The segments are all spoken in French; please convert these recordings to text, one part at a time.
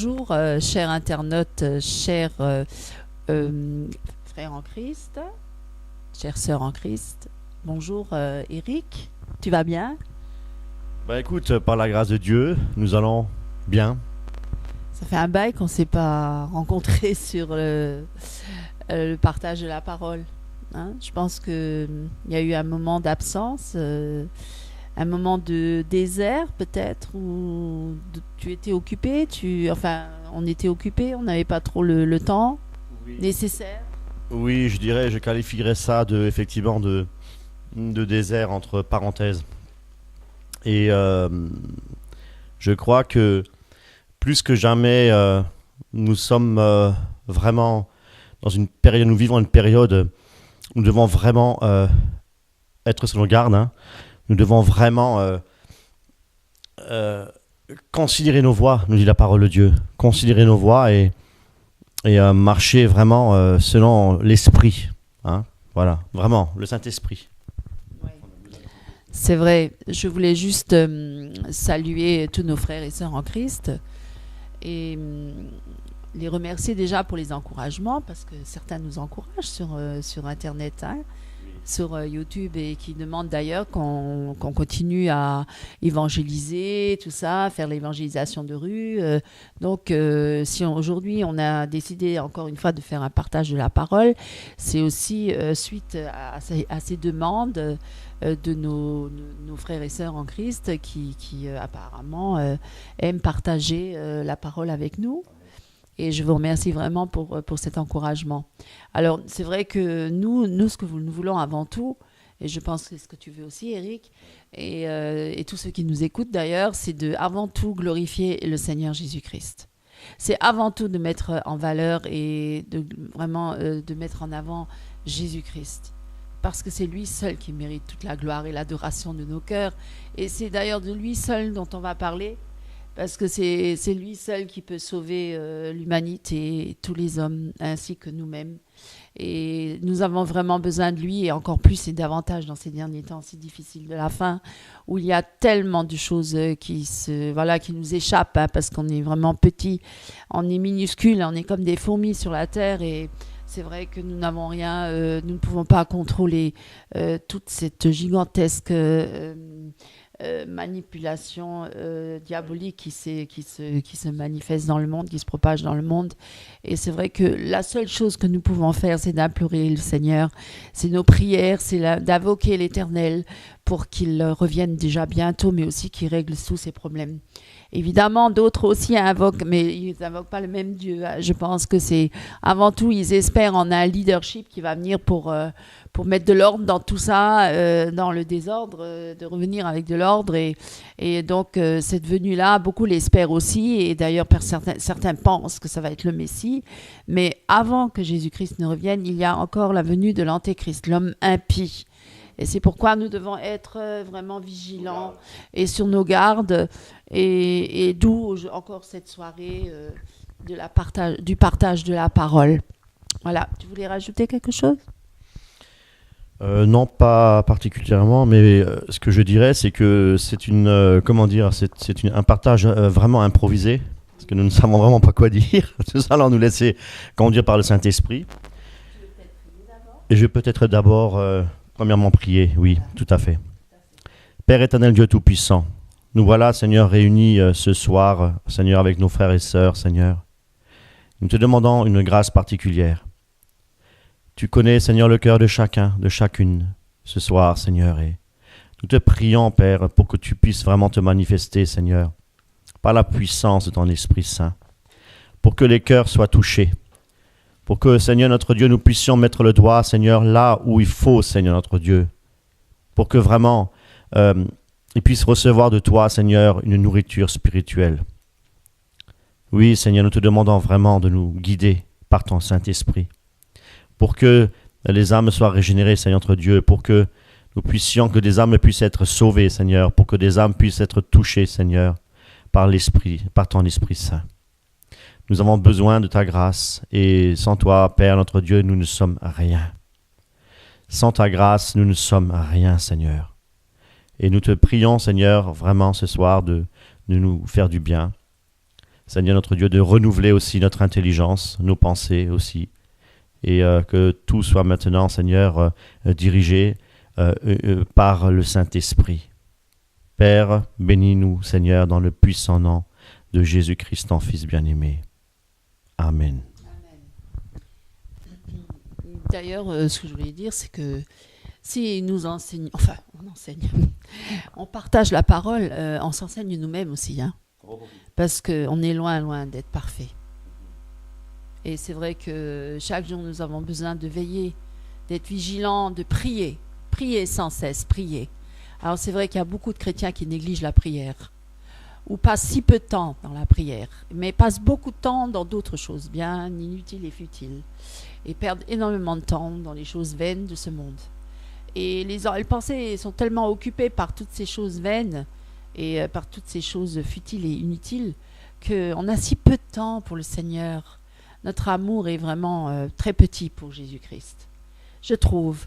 Bonjour, chers internautes, chers frères en Christ, chères sœurs en Christ. Bonjour Eric, tu vas bien? Bah écoute, par la grâce de Dieu, nous allons bien. Ça fait un bail qu'on ne s'est pas rencontrés sur le partage de la parole. Hein. Je pense qu'il y a eu un moment d'absence, un moment de désert peut-être, où tu étais occupé, enfin on était occupé, on n'avait pas trop le temps nécessaire. Oui, je qualifierais ça effectivement de désert entre parenthèses. Et je crois que plus que jamais, nous sommes vraiment dans une période, nous vivons une période où nous devons vraiment être sur nos gardes. Hein. Nous devons vraiment considérer nos voies, nous dit la parole de Dieu. Considérer nos voies et marcher vraiment selon l'esprit. Hein. Voilà, vraiment, le Saint-Esprit. C'est vrai, je voulais juste saluer tous nos frères et sœurs en Christ et les remercier déjà pour les encouragements, parce que certains nous encouragent sur Internet, hein, sur YouTube, et qui demandent d'ailleurs qu'on continue à évangéliser, tout ça, faire l'évangélisation de rue. Donc, si aujourd'hui on a décidé encore une fois de faire un partage de la parole, c'est aussi suite à ces demandes de nos frères et sœurs en Christ qui apparemment aiment partager la parole avec nous. Et je vous remercie vraiment pour cet encouragement. Alors, c'est vrai que nous ce que nous voulons avant tout, et je pense que c'est ce que tu veux aussi, Eric, et tous ceux qui nous écoutent d'ailleurs, c'est de avant tout glorifier le Seigneur Jésus-Christ. C'est avant tout de mettre en valeur et de mettre en avant Jésus-Christ. Parce que c'est lui seul qui mérite toute la gloire et l'adoration de nos cœurs. Et c'est d'ailleurs de lui seul dont on va parler, parce que c'est lui seul qui peut sauver l'humanité, tous les hommes, ainsi que nous-mêmes. Et nous avons vraiment besoin de lui, et encore plus et davantage dans ces derniers temps si difficiles de la fin, où il y a tellement de choses qui nous échappent, hein, parce qu'on est vraiment petits, on est minuscules, on est comme des fourmis sur la terre, et c'est vrai que nous n'avons rien, nous ne pouvons pas contrôler toute cette gigantesque manipulation diabolique qui se manifeste dans le monde, qui se propage dans le monde. Et c'est vrai que la seule chose que nous pouvons faire, c'est d'implorer le Seigneur. C'est nos prières, c'est d'invoquer l'Éternel pour qu'il revienne déjà bientôt, mais aussi qu'il règle tous ces problèmes. Évidemment, d'autres aussi invoquent, mais ils n'invoquent pas le même Dieu. Je pense que c'est, avant tout, ils espèrent en un leadership qui va venir pour mettre de l'ordre dans tout ça, dans le désordre, de revenir avec de l'ordre. Et donc, cette venue-là, beaucoup l'espèrent aussi. Et d'ailleurs, certains pensent que ça va être le Messie. Mais avant que Jésus-Christ ne revienne, il y a encore la venue de l'Antéchrist, l'homme impie. Et c'est pourquoi nous devons être vraiment vigilants et sur nos gardes. Et d'où encore cette soirée du partage de la parole. Voilà, tu voulais rajouter quelque chose ? Non, pas particulièrement, mais ce que je dirais, c'est que c'est un partage vraiment improvisé, parce que nous ne savons vraiment pas quoi dire. Nous allons nous laisser conduire par le Saint-Esprit. Et je vais peut-être d'abord, premièrement, prier. Oui, tout à fait. Père éternel, Dieu Tout-Puissant, nous voilà, Seigneur, réunis ce soir, Seigneur, avec nos frères et sœurs, Seigneur. Nous te demandons une grâce particulière. Tu connais, Seigneur, le cœur de chacun, de chacune, ce soir, Seigneur. Et nous te prions, Père, pour que tu puisses vraiment te manifester, Seigneur, par la puissance de ton Esprit Saint, pour que les cœurs soient touchés, pour que, Seigneur, notre Dieu, nous puissions mettre le doigt, Seigneur, là où il faut, Seigneur, notre Dieu, pour que vraiment ils puissent recevoir de toi, Seigneur, une nourriture spirituelle. Oui, Seigneur, nous te demandons vraiment de nous guider par ton Saint-Esprit, pour que les âmes soient régénérées, Seigneur notre Dieu, pour que que des âmes puissent être sauvées, Seigneur, pour que des âmes puissent être touchées, Seigneur, par l'Esprit, par ton Esprit Saint. Nous avons besoin de ta grâce, et sans toi, Père notre Dieu, nous ne sommes rien. Sans ta grâce, nous ne sommes rien, Seigneur. Et nous te prions, Seigneur, vraiment ce soir de nous faire du bien. Seigneur notre Dieu, de renouveler aussi notre intelligence, nos pensées aussi, et que tout soit maintenant, Seigneur, dirigé par le Saint-Esprit. Père, bénis-nous, Seigneur, dans le puissant nom de Jésus-Christ, ton Fils bien-aimé. Amen. D'ailleurs, ce que je voulais dire, c'est que si nous enseignons, on enseigne, on partage la parole, on s'enseigne nous-mêmes aussi, hein, parce qu'on est loin d'être parfait. Et c'est vrai que chaque jour, nous avons besoin de veiller, d'être vigilants, de prier sans cesse, prier. Alors c'est vrai qu'il y a beaucoup de chrétiens qui négligent la prière, ou passent si peu de temps dans la prière, mais passent beaucoup de temps dans d'autres choses bien inutiles et futiles, et perdent énormément de temps dans les choses vaines de ce monde. Et les pensées sont tellement occupées par toutes ces choses vaines et par toutes ces choses futiles et inutiles qu'on a si peu de temps pour le Seigneur. Notre amour est vraiment très petit pour Jésus-Christ. Je trouve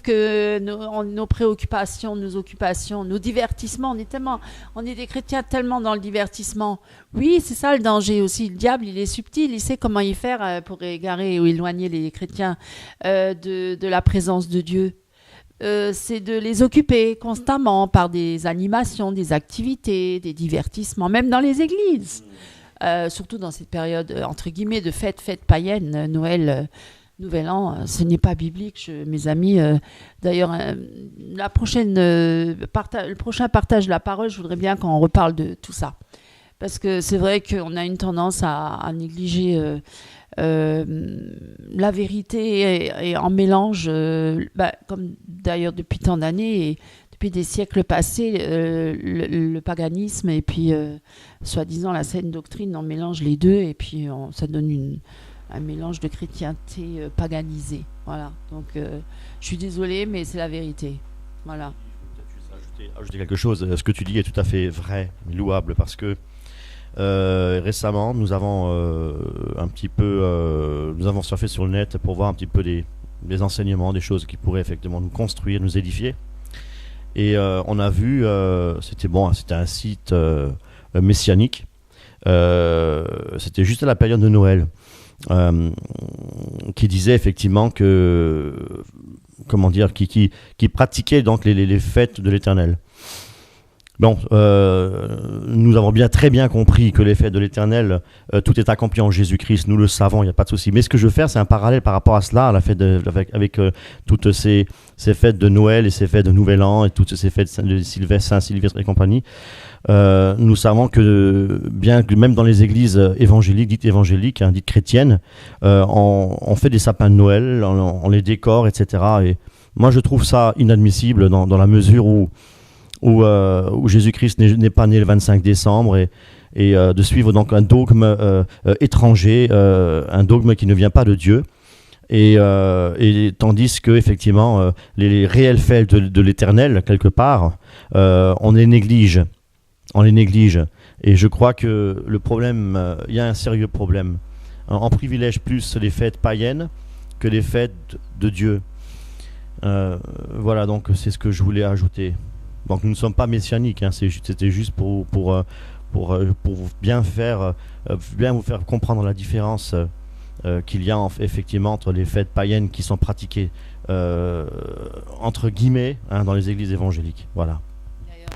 que nos préoccupations, nos occupations, nos divertissements, on est des chrétiens tellement dans le divertissement. Oui, c'est ça le danger aussi. Le diable, il est subtil, il sait comment y faire pour égarer ou éloigner les chrétiens de la présence de Dieu. C'est de les occuper constamment par des animations, des activités, des divertissements, même dans les églises. Surtout dans cette période, entre guillemets, de fête païenne, Noël, Nouvel An, ce n'est pas biblique, mes amis. D'ailleurs, le prochain partage de la parole, je voudrais bien qu'on reparle de tout ça. Parce que c'est vrai qu'on a une tendance à négliger la vérité et en mélange, comme d'ailleurs depuis tant d'années et depuis des siècles passés, le paganisme et puis soi-disant la saine doctrine, on mélange les deux et puis ça donne un mélange de chrétienté paganisée. Voilà, donc je suis désolée, mais c'est la vérité. Voilà. Ajouter quelque chose. Ce que tu dis est tout à fait vrai, louable, parce que récemment, nous avons nous avons surfé sur le net pour voir un petit peu des enseignements, des choses qui pourraient effectivement nous construire, nous édifier. Et on a vu, c'était un site messianique. C'était juste à la période de Noël, qui disait effectivement que, qui pratiquait donc les fêtes de l'Éternel. Bon, nous avons très bien compris que les fêtes de l'Éternel, tout est accompli en Jésus-Christ, nous le savons, il n'y a pas de souci. Mais ce que je veux faire, c'est un parallèle par rapport à cela, à la fête avec toutes ces fêtes de Noël et ces fêtes de Nouvel An et toutes ces fêtes de Saint-Sylvestre et compagnie. Nous savons que bien que même dans les églises dites évangéliques, dites chrétiennes, on fait des sapins de Noël, on les décore, etc. Et moi, je trouve ça inadmissible dans la mesure où Jésus-Christ n'est pas né le 25 décembre et de suivre donc un dogme étranger, un dogme qui ne vient pas de Dieu, et tandis que effectivement les réelles fêtes de l'Éternel quelque part, on les néglige, et je crois que le problème, il y a un sérieux problème. On privilège plus les fêtes païennes que les fêtes de Dieu. Voilà, donc c'est ce que je voulais ajouter. Donc nous ne sommes pas messianiques, c'était juste pour bien vous faire comprendre la différence qu'il y a effectivement entre les fêtes païennes qui sont pratiquées entre guillemets dans les églises évangéliques. Voilà. D'ailleurs,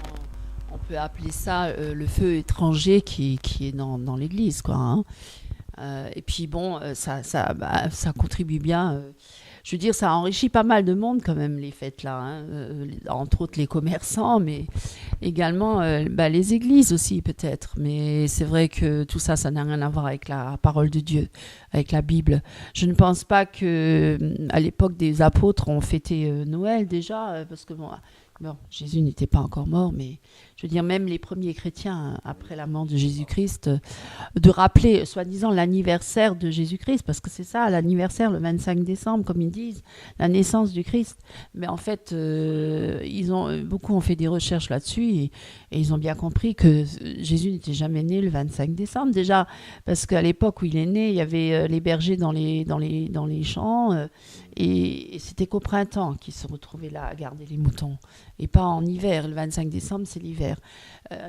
on peut appeler ça le feu étranger qui est dans l'église, quoi. Hein. Et puis bon, ça contribue bien. Je veux dire, ça enrichit pas mal de monde quand même, les fêtes là, hein. Entre autres les commerçants, mais également les églises aussi peut-être. Mais c'est vrai que tout ça, ça n'a rien à voir avec la parole de Dieu, avec la Bible. Je ne pense pas que à l'époque des apôtres, on fêtait Noël déjà, parce que bon, Jésus n'était pas encore mort, mais je veux dire, même les premiers chrétiens, après la mort de Jésus-Christ, de rappeler, soi-disant, l'anniversaire de Jésus-Christ, parce que c'est ça, l'anniversaire, le 25 décembre, comme ils disent, la naissance du Christ. Mais en fait, beaucoup ont fait des recherches là-dessus, et ils ont bien compris que Jésus n'était jamais né le 25 décembre, déjà, parce qu'à l'époque où il est né, il y avait les bergers dans les champs. Et c'était qu'au printemps qu'ils se retrouvaient là à garder les moutons. Et pas en hiver. Le 25 décembre, c'est l'hiver.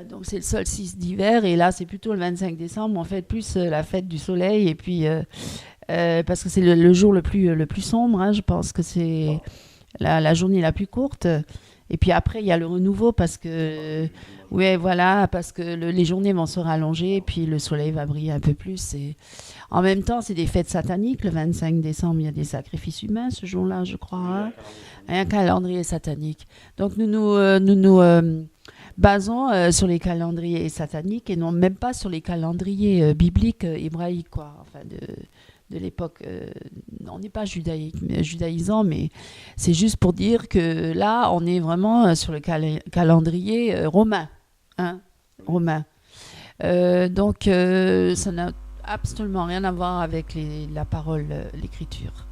Donc c'est le solstice d'hiver. Et là, c'est plutôt le 25 décembre. On fait plus la fête du soleil. Et puis, parce que c'est le jour le plus sombre. Hein, je pense que c'est la journée la plus courte. Et puis après, il y a le renouveau parce que, parce que les journées vont se rallonger et puis le soleil va briller un peu plus. Et en même temps, c'est des fêtes sataniques. Le 25 décembre, il y a des sacrifices humains ce jour-là, je crois. Hein. Et un calendrier satanique. Donc nous nous basons sur les calendriers sataniques et non même pas sur les calendriers bibliques hébraïques, quoi. Enfin, de l'époque, on n'est pas judaïsant, mais c'est juste pour dire que là, on est vraiment sur le calendrier romain. Hein, romain. Donc, ça n'a absolument rien à voir avec la parole, l'écriture.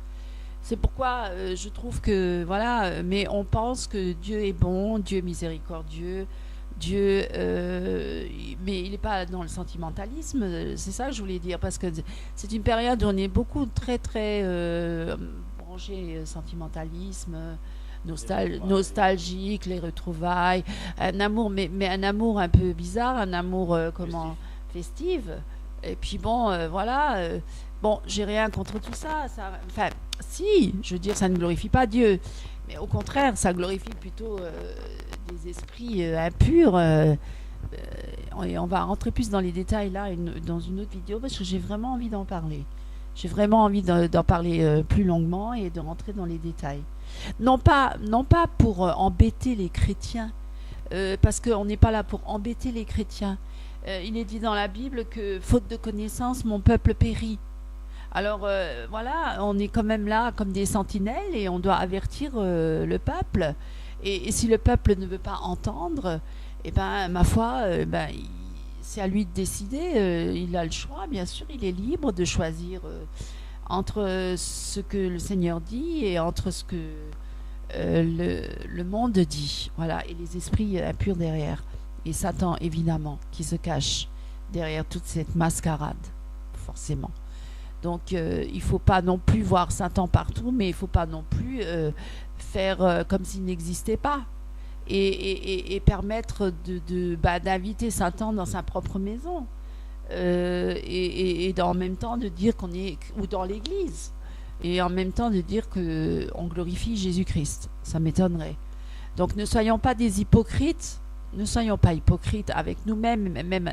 C'est pourquoi je trouve que, voilà, mais on pense que Dieu est bon, Dieu est miséricordieux, Dieu, mais il n'est pas dans le sentimentalisme, c'est ça que je voulais dire, parce que c'est une période où on est beaucoup très très branché sentimentalisme, nostalgique, les retrouvailles, un amour, mais un amour un peu bizarre, un amour festif. Et puis bon, bon, j'ai rien contre tout ça, enfin, si, je veux dire, ça ne glorifie pas Dieu. Mais au contraire, ça glorifie plutôt des esprits impurs. Et on va rentrer plus dans les détails là, dans une autre vidéo, parce que j'ai vraiment envie d'en parler. J'ai vraiment envie d'en parler plus longuement et de rentrer dans les détails. Non pas pour embêter les chrétiens, parce qu'on n'est pas là pour embêter les chrétiens. Il est dit dans la Bible que, faute de connaissance, mon peuple périt. Alors on est quand même là comme des sentinelles et on doit avertir le peuple. Et si le peuple ne veut pas entendre, eh ben, ma foi, c'est à lui de décider. Il a le choix, bien sûr, il est libre de choisir entre ce que le Seigneur dit et entre ce que le monde dit. Voilà, et les esprits impurs derrière. Et Satan, évidemment, qui se cache derrière toute cette mascarade, forcément. Donc, il ne faut pas non plus voir Satan partout, mais il ne faut pas non plus faire comme s'il n'existait pas. Et permettre d'inviter Satan dans sa propre maison. Et en même temps de dire qu'on est... Ou dans l'église. Et en même temps de dire qu'on glorifie Jésus-Christ. Ça m'étonnerait. Donc, ne soyons pas des hypocrites. Ne soyons pas hypocrites avec nous-mêmes, même...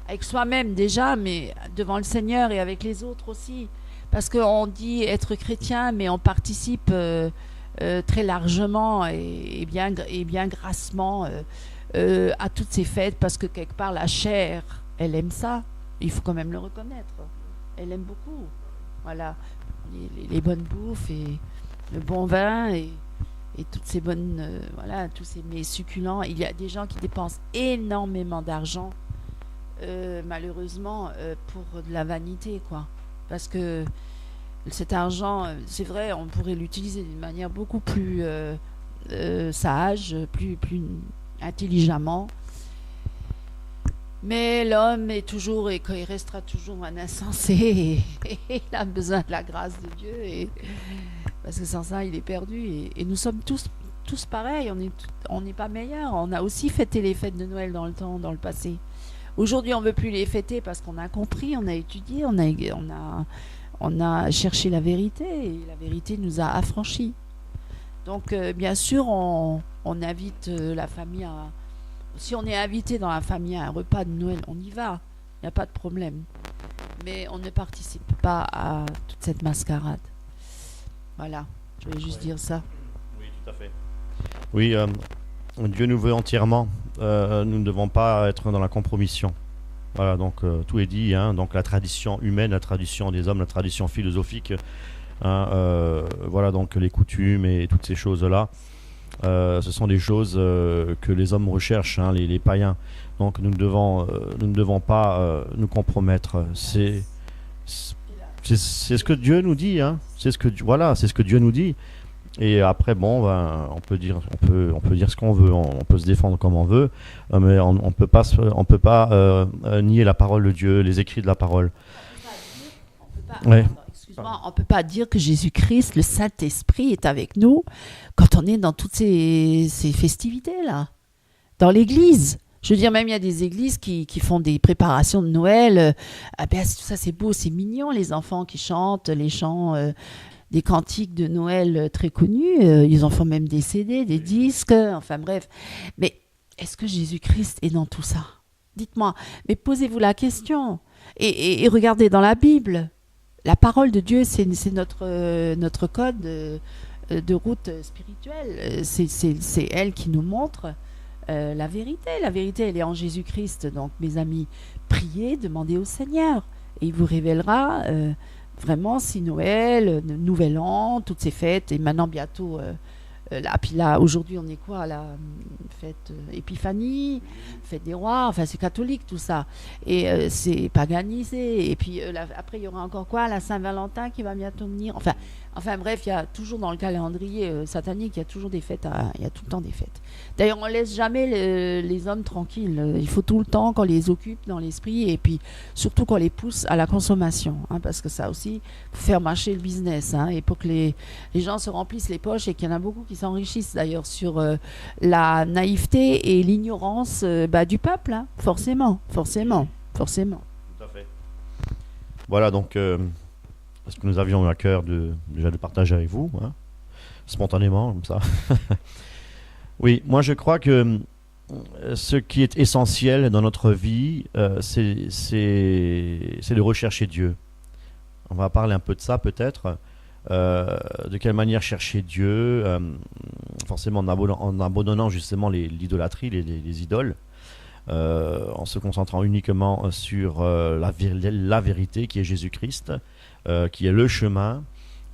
avec soi-même déjà, mais devant le Seigneur et avec les autres aussi. Parce qu'on dit être chrétien, mais on participe très largement et bien grassement à toutes ces fêtes, parce que quelque part, la chair, elle aime ça. Il faut quand même le reconnaître. Elle aime beaucoup. Voilà. Les bonnes bouffes et le bon vin et toutes ces bonnes... tous ces mets succulents. Il y a des gens qui dépensent énormément d'argent malheureusement pour de la vanité, quoi, parce que cet argent, c'est vrai, on pourrait l'utiliser d'une manière beaucoup plus sage, plus intelligemment, mais l'homme est toujours et il restera toujours un insensé et il a besoin de la grâce de Dieu parce que sans ça il est perdu et nous sommes tous pareils, on n'est pas meilleurs. On a aussi fêté les fêtes de Noël dans le passé. Aujourd'hui, on ne veut plus les fêter parce qu'on a compris, on a étudié, on a cherché la vérité et la vérité nous a affranchis. Donc, bien sûr, on invite la famille à... Si on est invité dans la famille à un repas de Noël, on y va, il n'y a pas de problème. Mais on ne participe pas à toute cette mascarade. Voilà, je voulais juste dire ça. Oui, tout à fait. Oui, Dieu nous veut entièrement. Nous ne devons pas être dans la compromission. Voilà, donc tout est dit. Hein, donc la tradition humaine, la tradition des hommes, la tradition philosophique. Voilà, donc les coutumes et toutes ces choses-là. Ce sont des choses que les hommes recherchent, hein, les païens. Donc nous ne devons pas nous compromettre. C'est ce que Dieu nous dit. Hein. C'est ce que Dieu nous dit. Et après, bon, on peut dire ce qu'on veut, on peut se défendre comme on veut, mais on peut pas nier la parole de Dieu, les écrits de la parole. Ouais. Excuse-moi, on ne peut pas dire que Jésus-Christ, le Saint-Esprit, est avec nous quand on est dans toutes ces festivités-là, dans l'église. Je veux dire, même il y a des églises qui font des préparations de Noël. Ah ben, tout ça, c'est beau, c'est mignon, les enfants qui chantent les chants, des cantiques de Noël très connus. Ils en font même des CD, des disques, enfin bref. Mais est-ce que Jésus-Christ est dans tout ça? Dites-moi, mais posez-vous la question. Et regardez dans la Bible. La parole de Dieu, c'est notre code de route spirituelle. C'est elle qui nous montre la vérité. La vérité, elle est en Jésus-Christ. Donc, mes amis, priez, demandez au Seigneur. Et il vous révélera vraiment si Noël, Nouvel An, toutes ces fêtes, et maintenant bientôt... là, puis là, aujourd'hui, on est quoi? La fête Épiphanie, fête des rois, enfin, c'est catholique tout ça. Et c'est paganisé. Et puis après, il y aura encore quoi? La Saint-Valentin qui va bientôt venir. Enfin bref, il y a toujours dans le calendrier satanique, il y a toujours des fêtes, il y a tout le temps des fêtes. D'ailleurs, on ne laisse jamais les hommes tranquilles. Il faut tout le temps qu'on les occupe dans l'esprit et puis surtout qu'on les pousse à la consommation. Parce que ça aussi, faut faire marcher le business. Et pour que les gens se remplissent les poches et qu'il y en a beaucoup qui s'enrichissent d'ailleurs sur la naïveté et l'ignorance du peuple. Forcément. Tout à fait. Voilà, donc... parce que nous avions eu à cœur déjà de partager avec vous, spontanément, comme ça. Oui, moi je crois que ce qui est essentiel dans notre vie, c'est de rechercher Dieu. On va parler un peu de ça peut-être. De quelle manière chercher Dieu, forcément en abandonnant justement l'idolâtrie, les idoles. En se concentrant uniquement sur la vérité qui est Jésus-Christ, qui est le chemin.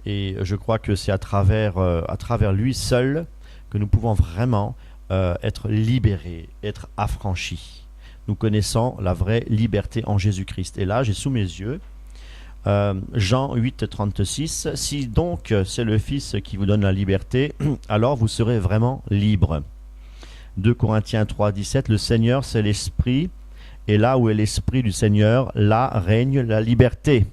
Et je crois que c'est à travers lui seul que nous pouvons vraiment être libérés, être affranchis. Nous connaissons la vraie liberté en Jésus-Christ. Et là, j'ai sous mes yeux Jean 8, 36. Si donc c'est le Fils qui vous donne la liberté, alors vous serez vraiment libres. 2 Corinthiens 3, 17. Le Seigneur, c'est l'Esprit, et là où est l'Esprit du Seigneur, là règne la liberté.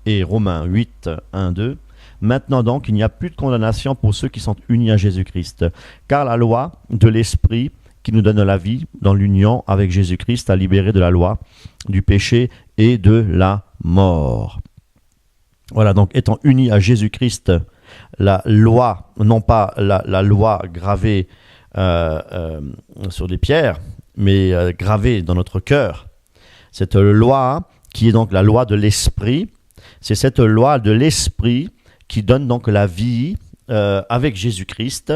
Et Romains 8, 1, 2. Maintenant donc, il n'y a plus de condamnation pour ceux qui sont unis à Jésus-Christ, car la loi de l'Esprit qui nous donne la vie dans l'union avec Jésus-Christ a libéré de la loi, du péché et de la mort. Voilà, donc étant unis à Jésus-Christ, la loi, non pas la loi gravée sur des pierres, mais gravée dans notre cœur. Cette loi, qui est donc la loi de l'Esprit, c'est cette loi de l'Esprit qui donne donc la vie avec Jésus-Christ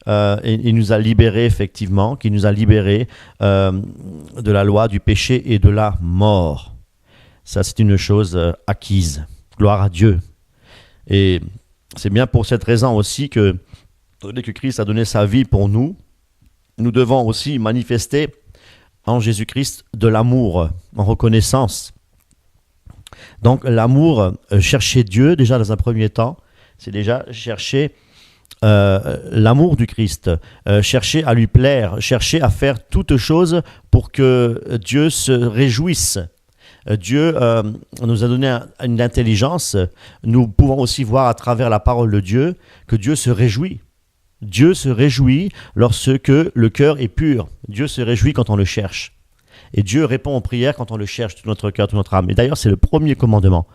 et nous a libérés effectivement, qui nous a libérés de la loi du péché et de la mort. Ça, c'est une chose acquise. Gloire à Dieu. Et c'est bien pour cette raison aussi que, dès que Christ a donné sa vie pour nous, nous devons aussi manifester en Jésus-Christ de l'amour, en reconnaissance. Donc l'amour, chercher Dieu, déjà dans un premier temps, c'est déjà chercher l'amour du Christ, chercher à lui plaire, chercher à faire toutes choses pour que Dieu se réjouisse. Dieu nous a donné une intelligence. Nous pouvons aussi voir à travers la parole de Dieu que Dieu se réjouit. Dieu se réjouit lorsque le cœur est pur. Dieu se réjouit quand on le cherche. Et Dieu répond aux prières quand on le cherche, tout notre cœur, toute notre âme. Et d'ailleurs, c'est le premier commandement.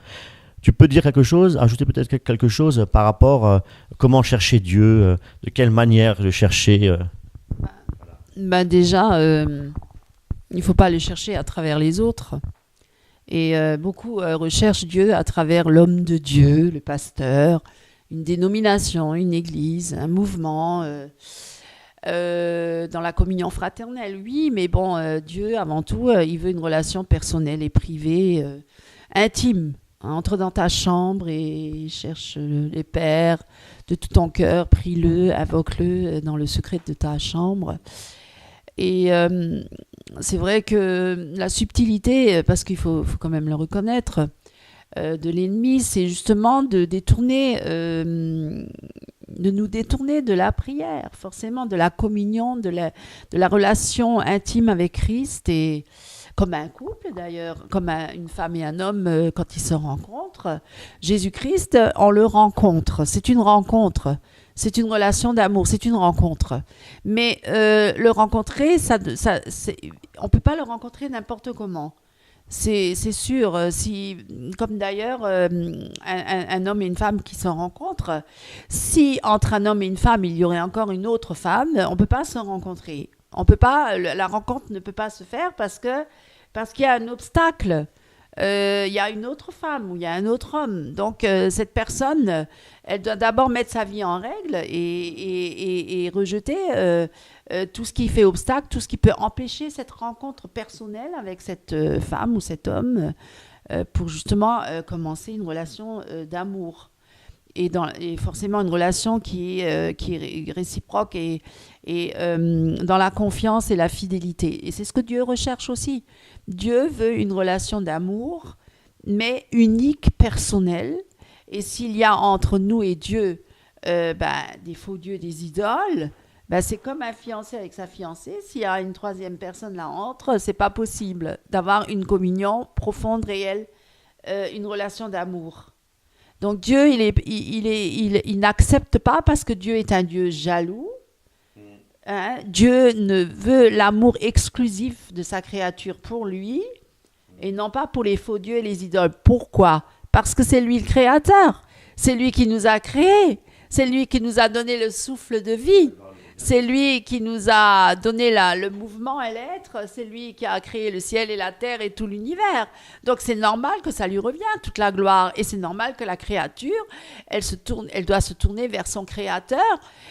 Tu peux dire quelque chose, ajouter peut-être quelque chose par rapport à comment chercher Dieu, de quelle manière le chercher Déjà, il ne faut pas le chercher à travers les autres. Et beaucoup recherchent Dieu à travers l'homme de Dieu, le pasteur, une dénomination, une église, un mouvement, dans la communion fraternelle, oui, mais bon, Dieu, avant tout, il veut une relation personnelle et privée, intime. Entre dans ta chambre et cherche les Pères de tout ton cœur, prie-le, invoque-le dans le secret de ta chambre. Et c'est vrai que la subtilité, parce qu'il faut quand même le reconnaître, de l'ennemi, c'est justement de nous détourner de la prière, forcément, de la communion, de la relation intime avec Christ. Et comme un couple d'ailleurs, comme une femme et un homme quand ils se rencontrent. Jésus-Christ, on le rencontre. C'est une rencontre. C'est une relation d'amour. C'est une rencontre. Mais le rencontrer, on ne peut pas le rencontrer n'importe comment. C'est sûr. Comme d'ailleurs, un homme et une femme qui se rencontrent, si entre un homme et une femme, il y aurait encore une autre femme, on ne peut pas se rencontrer. On peut pas, la rencontre ne peut pas se faire parce qu'il y a un obstacle. Il y a une autre femme ou il y a un autre homme. Donc, cette personne, elle doit d'abord mettre sa vie en règle et rejeter tout ce qui fait obstacle, tout ce qui peut empêcher cette rencontre personnelle avec cette femme ou cet homme pour justement commencer une relation d'amour. Et forcément une relation qui est réciproque et dans la confiance et la fidélité. Et c'est ce que Dieu recherche aussi. Dieu veut une relation d'amour, mais unique, personnelle. Et s'il y a entre nous et Dieu des faux dieux, des idoles, c'est comme un fiancé avec sa fiancée. S'il y a une troisième personne là entre, c'est pas possible d'avoir une communion profonde, réelle, une relation d'amour. Donc Dieu, il n'accepte pas parce que Dieu est un Dieu jaloux. Hein? Dieu ne veut l'amour exclusif de sa créature pour lui et non pas pour les faux dieux et les idoles. Pourquoi? Parce que c'est lui le créateur. C'est lui qui nous a créés. C'est lui qui nous a donné le souffle de vie. C'est lui qui nous a donné le mouvement et l'être. C'est lui qui a créé le ciel et la terre et tout l'univers. Donc c'est normal que ça lui revienne, toute la gloire. Et c'est normal que la créature, elle doit se tourner vers son créateur.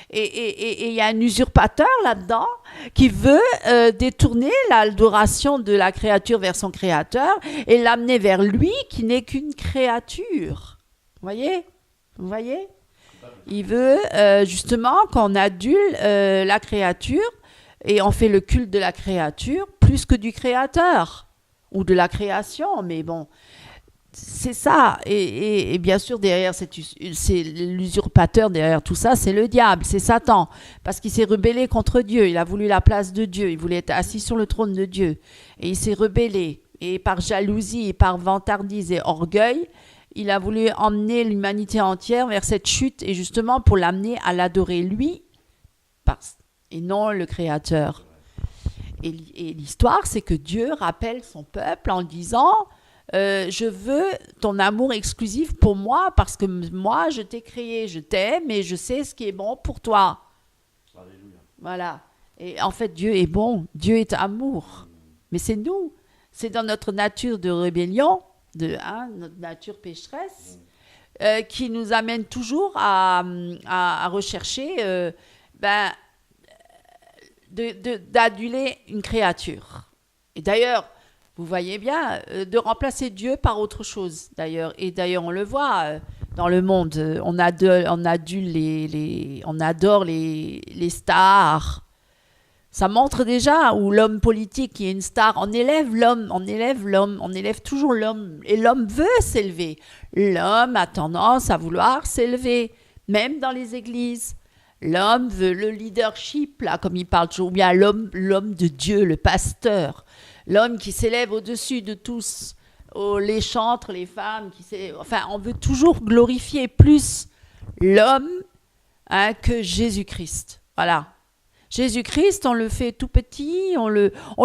Et il y a un usurpateur là-dedans qui veut détourner l'adoration de la créature vers son créateur et l'amener vers lui qui n'est qu'une créature. Vous voyez? Il veut justement qu'on adule la créature et on fait le culte de la créature plus que du créateur ou de la création. Mais bon, c'est ça. Et bien sûr, derrière, c'est l'usurpateur, derrière tout ça, c'est le diable, c'est Satan. Parce qu'il s'est rebellé contre Dieu. Il a voulu la place de Dieu. Il voulait être assis sur le trône de Dieu. Et il s'est rebellé. Et par jalousie, et par vantardise et orgueil, il a voulu emmener l'humanité entière vers cette chute et justement pour l'amener à l'adorer lui et non le Créateur. Et l'histoire, c'est que Dieu rappelle son peuple en disant je veux ton amour exclusif pour moi parce que moi, je t'ai créé, je t'aime et je sais ce qui est bon pour toi. Alléluia. Voilà. Et en fait, Dieu est bon, Dieu est amour. Mais c'est nous, c'est dans notre nature de rébellion, notre nature pécheresse, qui nous amène toujours à rechercher d'aduler une créature. Et d'ailleurs, vous voyez bien, de remplacer Dieu par autre chose, d'ailleurs. Et d'ailleurs, on le voit dans le monde. On adore les stars. Ça montre déjà où l'homme politique qui est une star, on élève l'homme, on élève toujours l'homme. Et l'homme veut s'élever. L'homme a tendance à vouloir s'élever, même dans les églises. L'homme veut le leadership, là, comme il parle toujours, ou bien l'homme de Dieu, le pasteur. L'homme qui s'élève au-dessus de tous, les chantres, les femmes, on veut toujours glorifier plus l'homme que Jésus-Christ. Voilà. Jésus-Christ, on le fait tout petit, on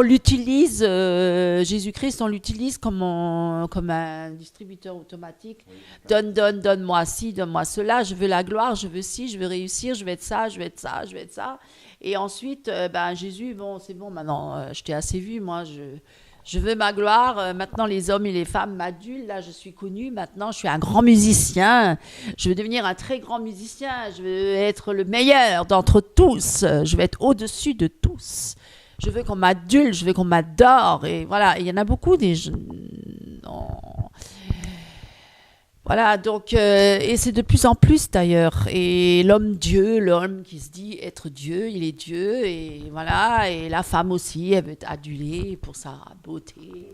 l'utilise, Jésus-Christ, on l'utilise comme un distributeur automatique. Donne-moi ci, donne-moi cela, je veux la gloire, je veux ci, je veux réussir, je veux être ça, je veux être ça, je veux être ça. Et ensuite, Jésus, bon, c'est bon, maintenant, je t'ai assez vu, moi, je veux ma gloire. Maintenant, les hommes et les femmes m'adulent. Là, je suis connu. Maintenant, je suis un grand musicien. Je veux devenir un très grand musicien. Je veux être le meilleur d'entre tous. Je veux être au-dessus de tous. Je veux qu'on m'adule. Je veux qu'on m'adore. Et voilà, il y en a beaucoup des gens. Voilà, donc, et c'est de plus en plus d'ailleurs. Et l'homme-dieu, l'homme qui se dit être Dieu, il est Dieu. Et voilà, et la femme aussi, elle veut être adulée pour sa beauté.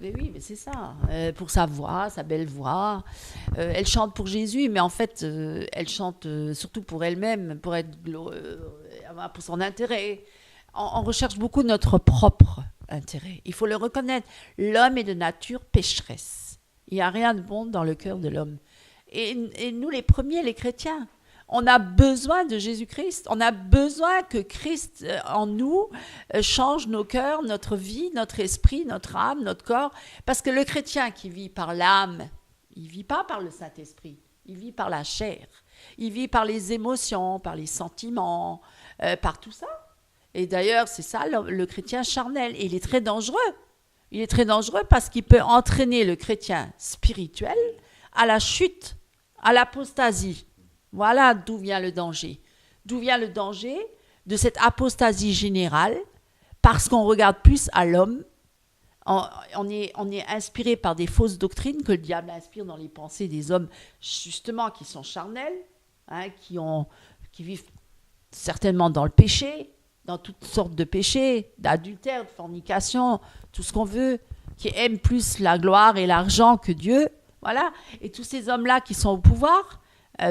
Mais oui, mais c'est ça. Pour sa voix, sa belle voix. Elle chante pour Jésus, mais en fait, elle chante surtout pour elle-même, pour son intérêt. On recherche beaucoup notre propre intérêt. Il faut le reconnaître. L'homme est de nature pécheresse. Il n'y a rien de bon dans le cœur de l'homme. Et nous, les premiers, les chrétiens, on a besoin de Jésus-Christ. On a besoin que Christ en nous change nos cœurs, notre vie, notre esprit, notre âme, notre corps. Parce que le chrétien qui vit par l'âme, il ne vit pas par le Saint-Esprit. Il vit par la chair. Il vit par les émotions, par les sentiments, par tout ça. Et d'ailleurs, c'est ça le chrétien charnel. Et il est très dangereux. Il est très dangereux parce qu'il peut entraîner le chrétien spirituel à la chute, à l'apostasie. Voilà d'où vient le danger. D'où vient le danger de cette apostasie générale, parce qu'on regarde plus à l'homme. On est inspiré par des fausses doctrines que le diable inspire dans les pensées des hommes, justement, qui sont charnels, hein, qui vivent certainement dans le péché, dans toutes sortes de péchés, d'adultère, de fornication, tout ce qu'on veut, qui aiment plus la gloire et l'argent que Dieu. Voilà. Et tous ces hommes-là qui sont au pouvoir,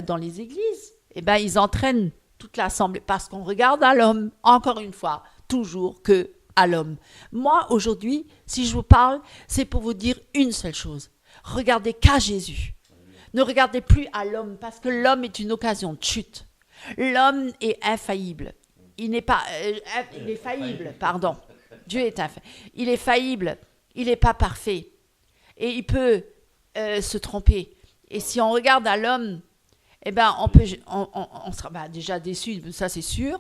dans les églises, eh ben, ils entraînent toute l'assemblée parce qu'on regarde à l'homme, encore une fois, toujours que à l'homme. Moi, aujourd'hui, si je vous parle, c'est pour vous dire une seule chose. Regardez qu'à Jésus. Ne regardez plus à l'homme parce que l'homme est une occasion de chute. L'homme est infaillible. Il est faillible, pardon. Dieu est infaillible. Il est faillible. Il n'est pas parfait. Et il peut se tromper. Et si on regarde à l'homme, eh ben, on sera déjà déçu, ça c'est sûr.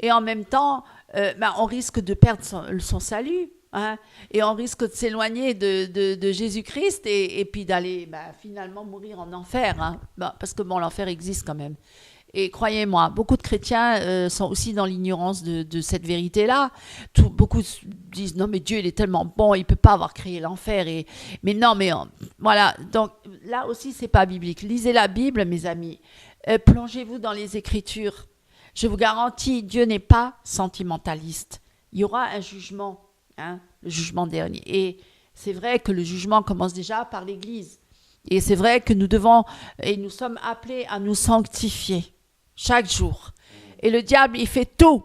Et en même temps, on risque de perdre son salut. Hein, et on risque de s'éloigner de Jésus-Christ et puis d'aller finalement mourir en enfer. Hein, parce que l'enfer existe quand même. Et croyez-moi, beaucoup de chrétiens sont aussi dans l'ignorance de cette vérité-là. Beaucoup disent, non mais Dieu il est tellement bon, il ne peut pas avoir créé l'enfer. Mais non, voilà. Donc là aussi, ce n'est pas biblique. Lisez la Bible, mes amis. Plongez-vous dans les Écritures. Je vous garantis, Dieu n'est pas sentimentaliste. Il y aura un jugement, hein, le jugement dernier. Et c'est vrai que le jugement commence déjà par l'Église. Et c'est vrai que nous sommes appelés à nous sanctifier chaque jour. Et le diable, il fait tout.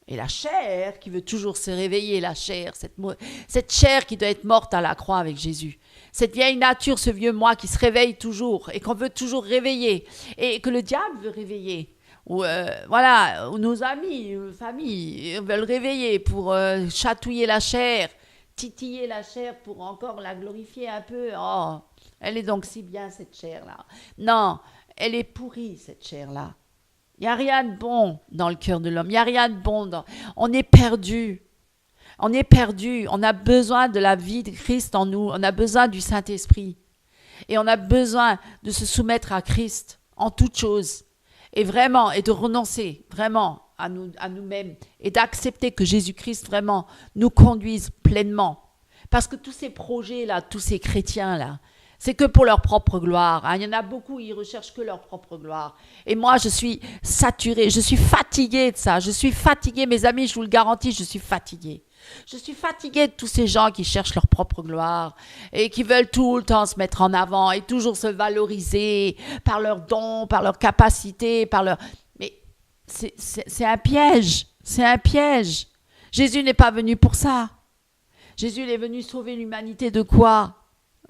Et la chair qui veut toujours se réveiller, la chair, cette chair qui doit être morte à la croix avec Jésus. Cette vieille nature, ce vieux moi qui se réveille toujours et qu'on veut toujours réveiller. Et que le diable veut réveiller. Ou nos amis, famille veulent réveiller pour chatouiller la chair, titiller la chair pour encore la glorifier un peu. Oh, elle est donc si bien cette chair-là. Non, elle est pourrie cette chair-là. Il n'y a rien de bon dans le cœur de l'homme. Il n'y a rien de bon. On est perdu. On est perdu. On a besoin de la vie de Christ en nous. On a besoin du Saint-Esprit. Et on a besoin de se soumettre à Christ en toutes choses. Et vraiment, et de renoncer vraiment à nous-mêmes. Et d'accepter que Jésus-Christ vraiment nous conduise pleinement. Parce que tous ces projets-là, tous ces chrétiens-là, c'est que pour leur propre gloire. Hein. Il y en a beaucoup, ils recherchent que leur propre gloire. Et moi, je suis saturée, je suis fatiguée de ça. Je suis fatiguée, mes amis, je vous le garantis, je suis fatiguée. Je suis fatiguée de tous ces gens qui cherchent leur propre gloire et qui veulent tout le temps se mettre en avant et toujours se valoriser par leurs dons, par leurs capacités, Mais c'est un piège, c'est un piège. Jésus n'est pas venu pour ça. Jésus est venu sauver l'humanité de quoi ?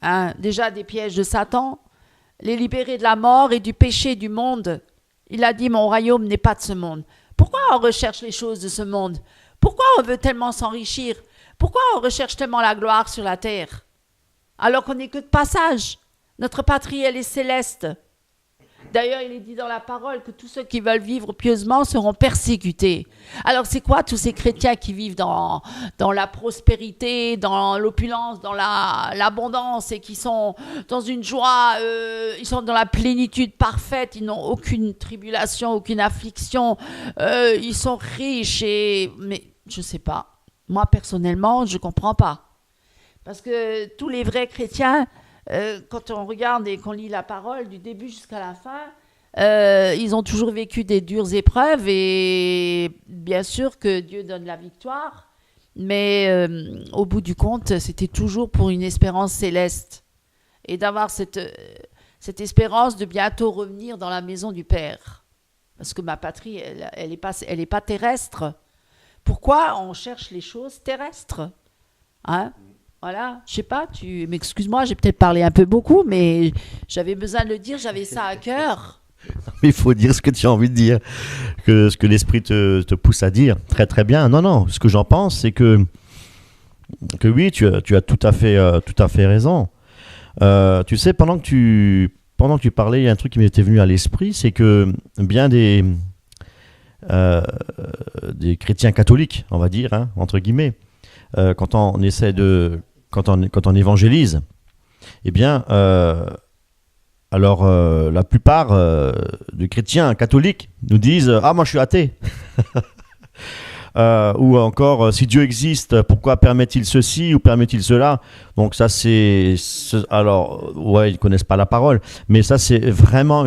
Hein, déjà des pièges de Satan, les libérer de la mort et du péché du monde. Il a dit, mon royaume n'est pas de ce monde. Pourquoi on recherche les choses de ce monde ? Pourquoi on veut tellement s'enrichir ? Pourquoi on recherche tellement la gloire sur la terre ? Alors qu'on n'est que de passage. Notre patrie, elle est céleste. D'ailleurs, il est dit dans la parole que tous ceux qui veulent vivre pieusement seront persécutés. Alors, c'est quoi tous ces chrétiens qui vivent dans la prospérité, dans l'opulence, dans l'abondance et qui sont dans une joie, ils sont dans la plénitude parfaite, ils n'ont aucune tribulation, aucune affliction, ils sont riches mais je ne sais pas. Moi, personnellement, je ne comprends pas. Parce que tous les vrais chrétiens, quand on regarde et qu'on lit la parole du début jusqu'à la fin, ils ont toujours vécu des dures épreuves et bien sûr que Dieu donne la victoire, mais au bout du compte, c'était toujours pour une espérance céleste et d'avoir cette espérance de bientôt revenir dans la maison du Père. Parce que ma patrie, elle est pas terrestre. Pourquoi on cherche les choses terrestres ? Hein? Voilà, je sais pas, tu m'excuse-moi, j'ai peut-être parlé un peu beaucoup, mais j'avais besoin de le dire, j'avais ça à cœur. Il faut dire ce que tu as envie de dire, ce que l'esprit te pousse à dire. Très très bien. Non, non, ce que j'en pense, c'est que oui, tu as tout à fait raison. Tu sais, pendant que tu parlais, il y a un truc qui m'était venu à l'esprit, c'est que bien euh, des chrétiens catholiques, on va dire, hein, entre guillemets, quand on essaie quand on évangélise, eh bien, la plupart des chrétiens catholiques nous disent ah, moi je suis athée. Ou encore, si Dieu existe, pourquoi permet-il ceci ou permet-il cela? Donc ça, alors, ouais, ils connaissent pas la parole, mais ça, c'est vraiment,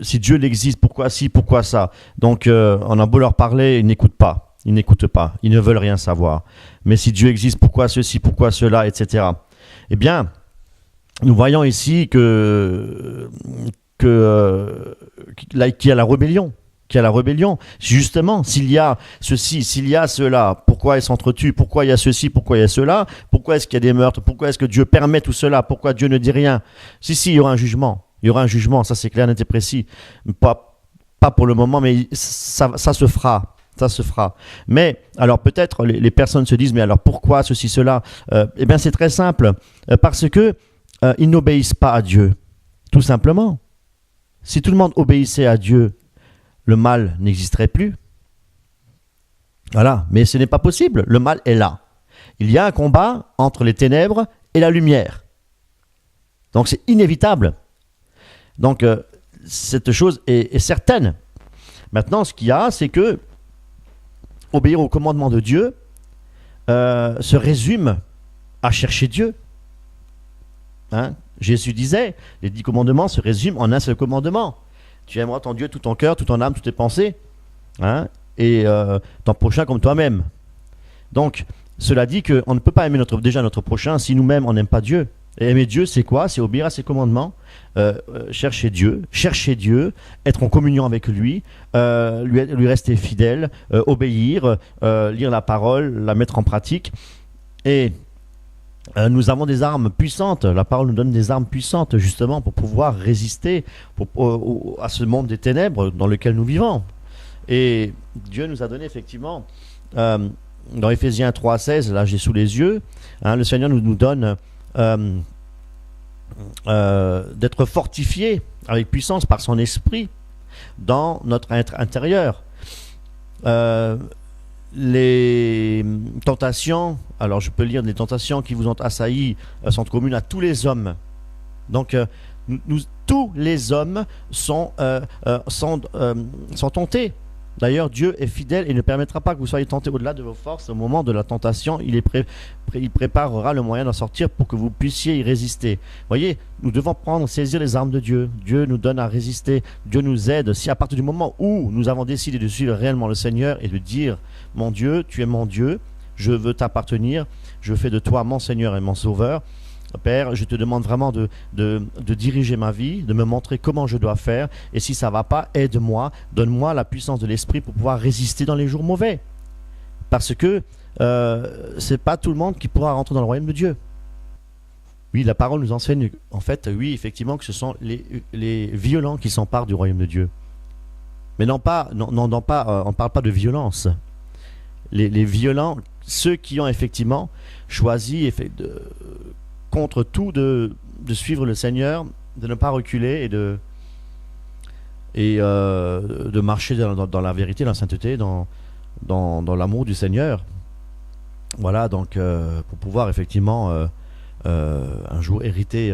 si Dieu existe, pourquoi ci, pourquoi ça? Donc, on a beau leur parler, ils n'écoutent pas. Ils n'écoutent pas. Ils ne veulent rien savoir. Mais si Dieu existe, pourquoi ceci, pourquoi cela, etc. Eh bien, nous voyons ici qu'il y a la rébellion. Qu'il y a la rébellion. Justement, s'il y a ceci, s'il y a cela, pourquoi ils s'entretuent, pourquoi il y a ceci, pourquoi il y a cela, pourquoi est-ce qu'il y a des meurtres, pourquoi est-ce que Dieu permet tout cela, pourquoi Dieu ne dit rien? Si, il y aura un jugement. Il y aura un jugement, ça c'est clair, net et précis. Pas pour le moment, mais ça se fera. Ça se fera. Mais, alors peut-être les personnes se disent, mais alors pourquoi ceci, cela? Eh bien c'est très simple. Parce que ils n'obéissent pas à Dieu. Tout simplement. Si tout le monde obéissait à Dieu, le mal n'existerait plus. Voilà, mais ce n'est pas possible, le mal est là. Il y a un combat entre les ténèbres et la lumière. Donc c'est inévitable. Donc cette chose est certaine. Maintenant, ce qu'il y a, c'est que obéir au commandement de Dieu se résume à chercher Dieu. Hein? Jésus disait, les 10 commandements se résument en un seul commandement. Tu aimeras ton Dieu tout ton cœur, toute ton âme, toutes tes pensées, hein, et ton prochain comme toi-même. Donc, cela dit qu'on ne peut pas aimer notre prochain si nous-mêmes on n'aime pas Dieu. Et aimer Dieu, c'est quoi? C'est obéir à ses commandements, chercher Dieu, être en communion avec lui, lui rester fidèle, obéir, lire la parole, la mettre en pratique. Et nous avons des armes puissantes. La parole nous donne des armes puissantes justement pour pouvoir résister à ce monde des ténèbres dans lequel nous vivons. Et Dieu nous a donné effectivement, dans Éphésiens 3,16, là j'ai sous les yeux, hein, le Seigneur nous donne d'être fortifiés avec puissance par son esprit dans notre être intérieur. Les tentations, alors je peux lire, les tentations qui vous ont assailli sont communes à tous les hommes. Donc tous les hommes sont tentés. D'ailleurs, Dieu est fidèle et ne permettra pas que vous soyez tentés au-delà de vos forces. Au moment de la tentation, il préparera le moyen d'en sortir pour que vous puissiez y résister. Voyez, nous devons saisir les armes de Dieu. Dieu nous donne à résister. Dieu nous aide. Si à partir du moment où nous avons décidé de suivre réellement le Seigneur et de dire « Mon Dieu, tu es mon Dieu, je veux t'appartenir, je fais de toi mon Seigneur et mon Sauveur », Père, je te demande vraiment de diriger ma vie, de me montrer comment je dois faire. Et si ça ne va pas, aide-moi, donne-moi la puissance de l'esprit pour pouvoir résister dans les jours mauvais. Parce que ce n'est pas tout le monde qui pourra rentrer dans le royaume de Dieu. Oui, la parole nous enseigne, en fait, oui, effectivement, que ce sont les violents qui s'emparent du royaume de Dieu. Mais on ne parle pas de violence. Les violents, ceux qui ont effectivement choisi contre tout de suivre le Seigneur, de ne pas reculer et de marcher dans la vérité, dans la sainteté, dans l'amour du Seigneur. Voilà, donc pour pouvoir effectivement un jour hériter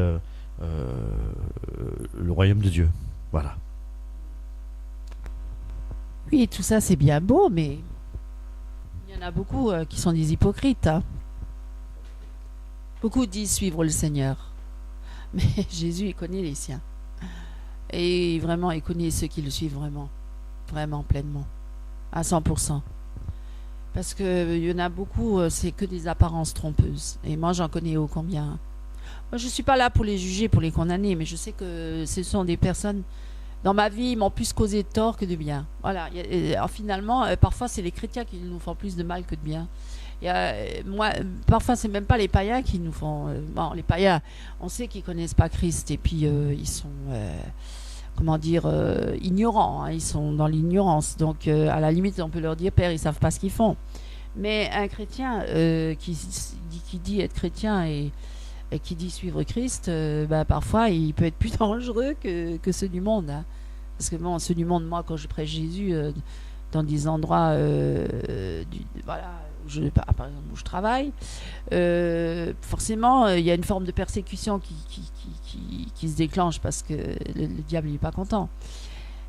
le royaume de Dieu. Voilà. Oui, tout ça c'est bien beau, mais il y en a beaucoup qui sont des hypocrites. Hein. Beaucoup disent suivre le Seigneur, mais Jésus, il connaît les siens. Et vraiment, il connaît ceux qui le suivent vraiment, vraiment pleinement, à 100%. Parce qu'il y en a beaucoup, c'est que des apparences trompeuses. Et moi, j'en connais ô combien. Moi, je ne suis pas là pour les juger, pour les condamner, mais je sais que ce sont des personnes Dans ma vie, ils m'ont plus causé de tort que de bien. Voilà. Finalement, parfois, c'est les chrétiens qui nous font plus de mal que de bien. Parfois, c'est même pas les païens qui nous font. Bon, les païens, on sait qu'ils connaissent pas Christ et puis ils sont, ignorants. Hein, ils sont dans l'ignorance. Donc, à la limite, on peut leur dire, Père, ils savent pas ce qu'ils font. Mais un chrétien qui dit être chrétien et qui dit suivre Christ, parfois, il peut être plus dangereux que ceux du monde. Hein. Parce que bon, ceux du monde, moi, quand je prêche Jésus dans des endroits, par exemple, où je travaille, forcément, il y a une forme de persécution qui se déclenche parce que le diable n'est pas content.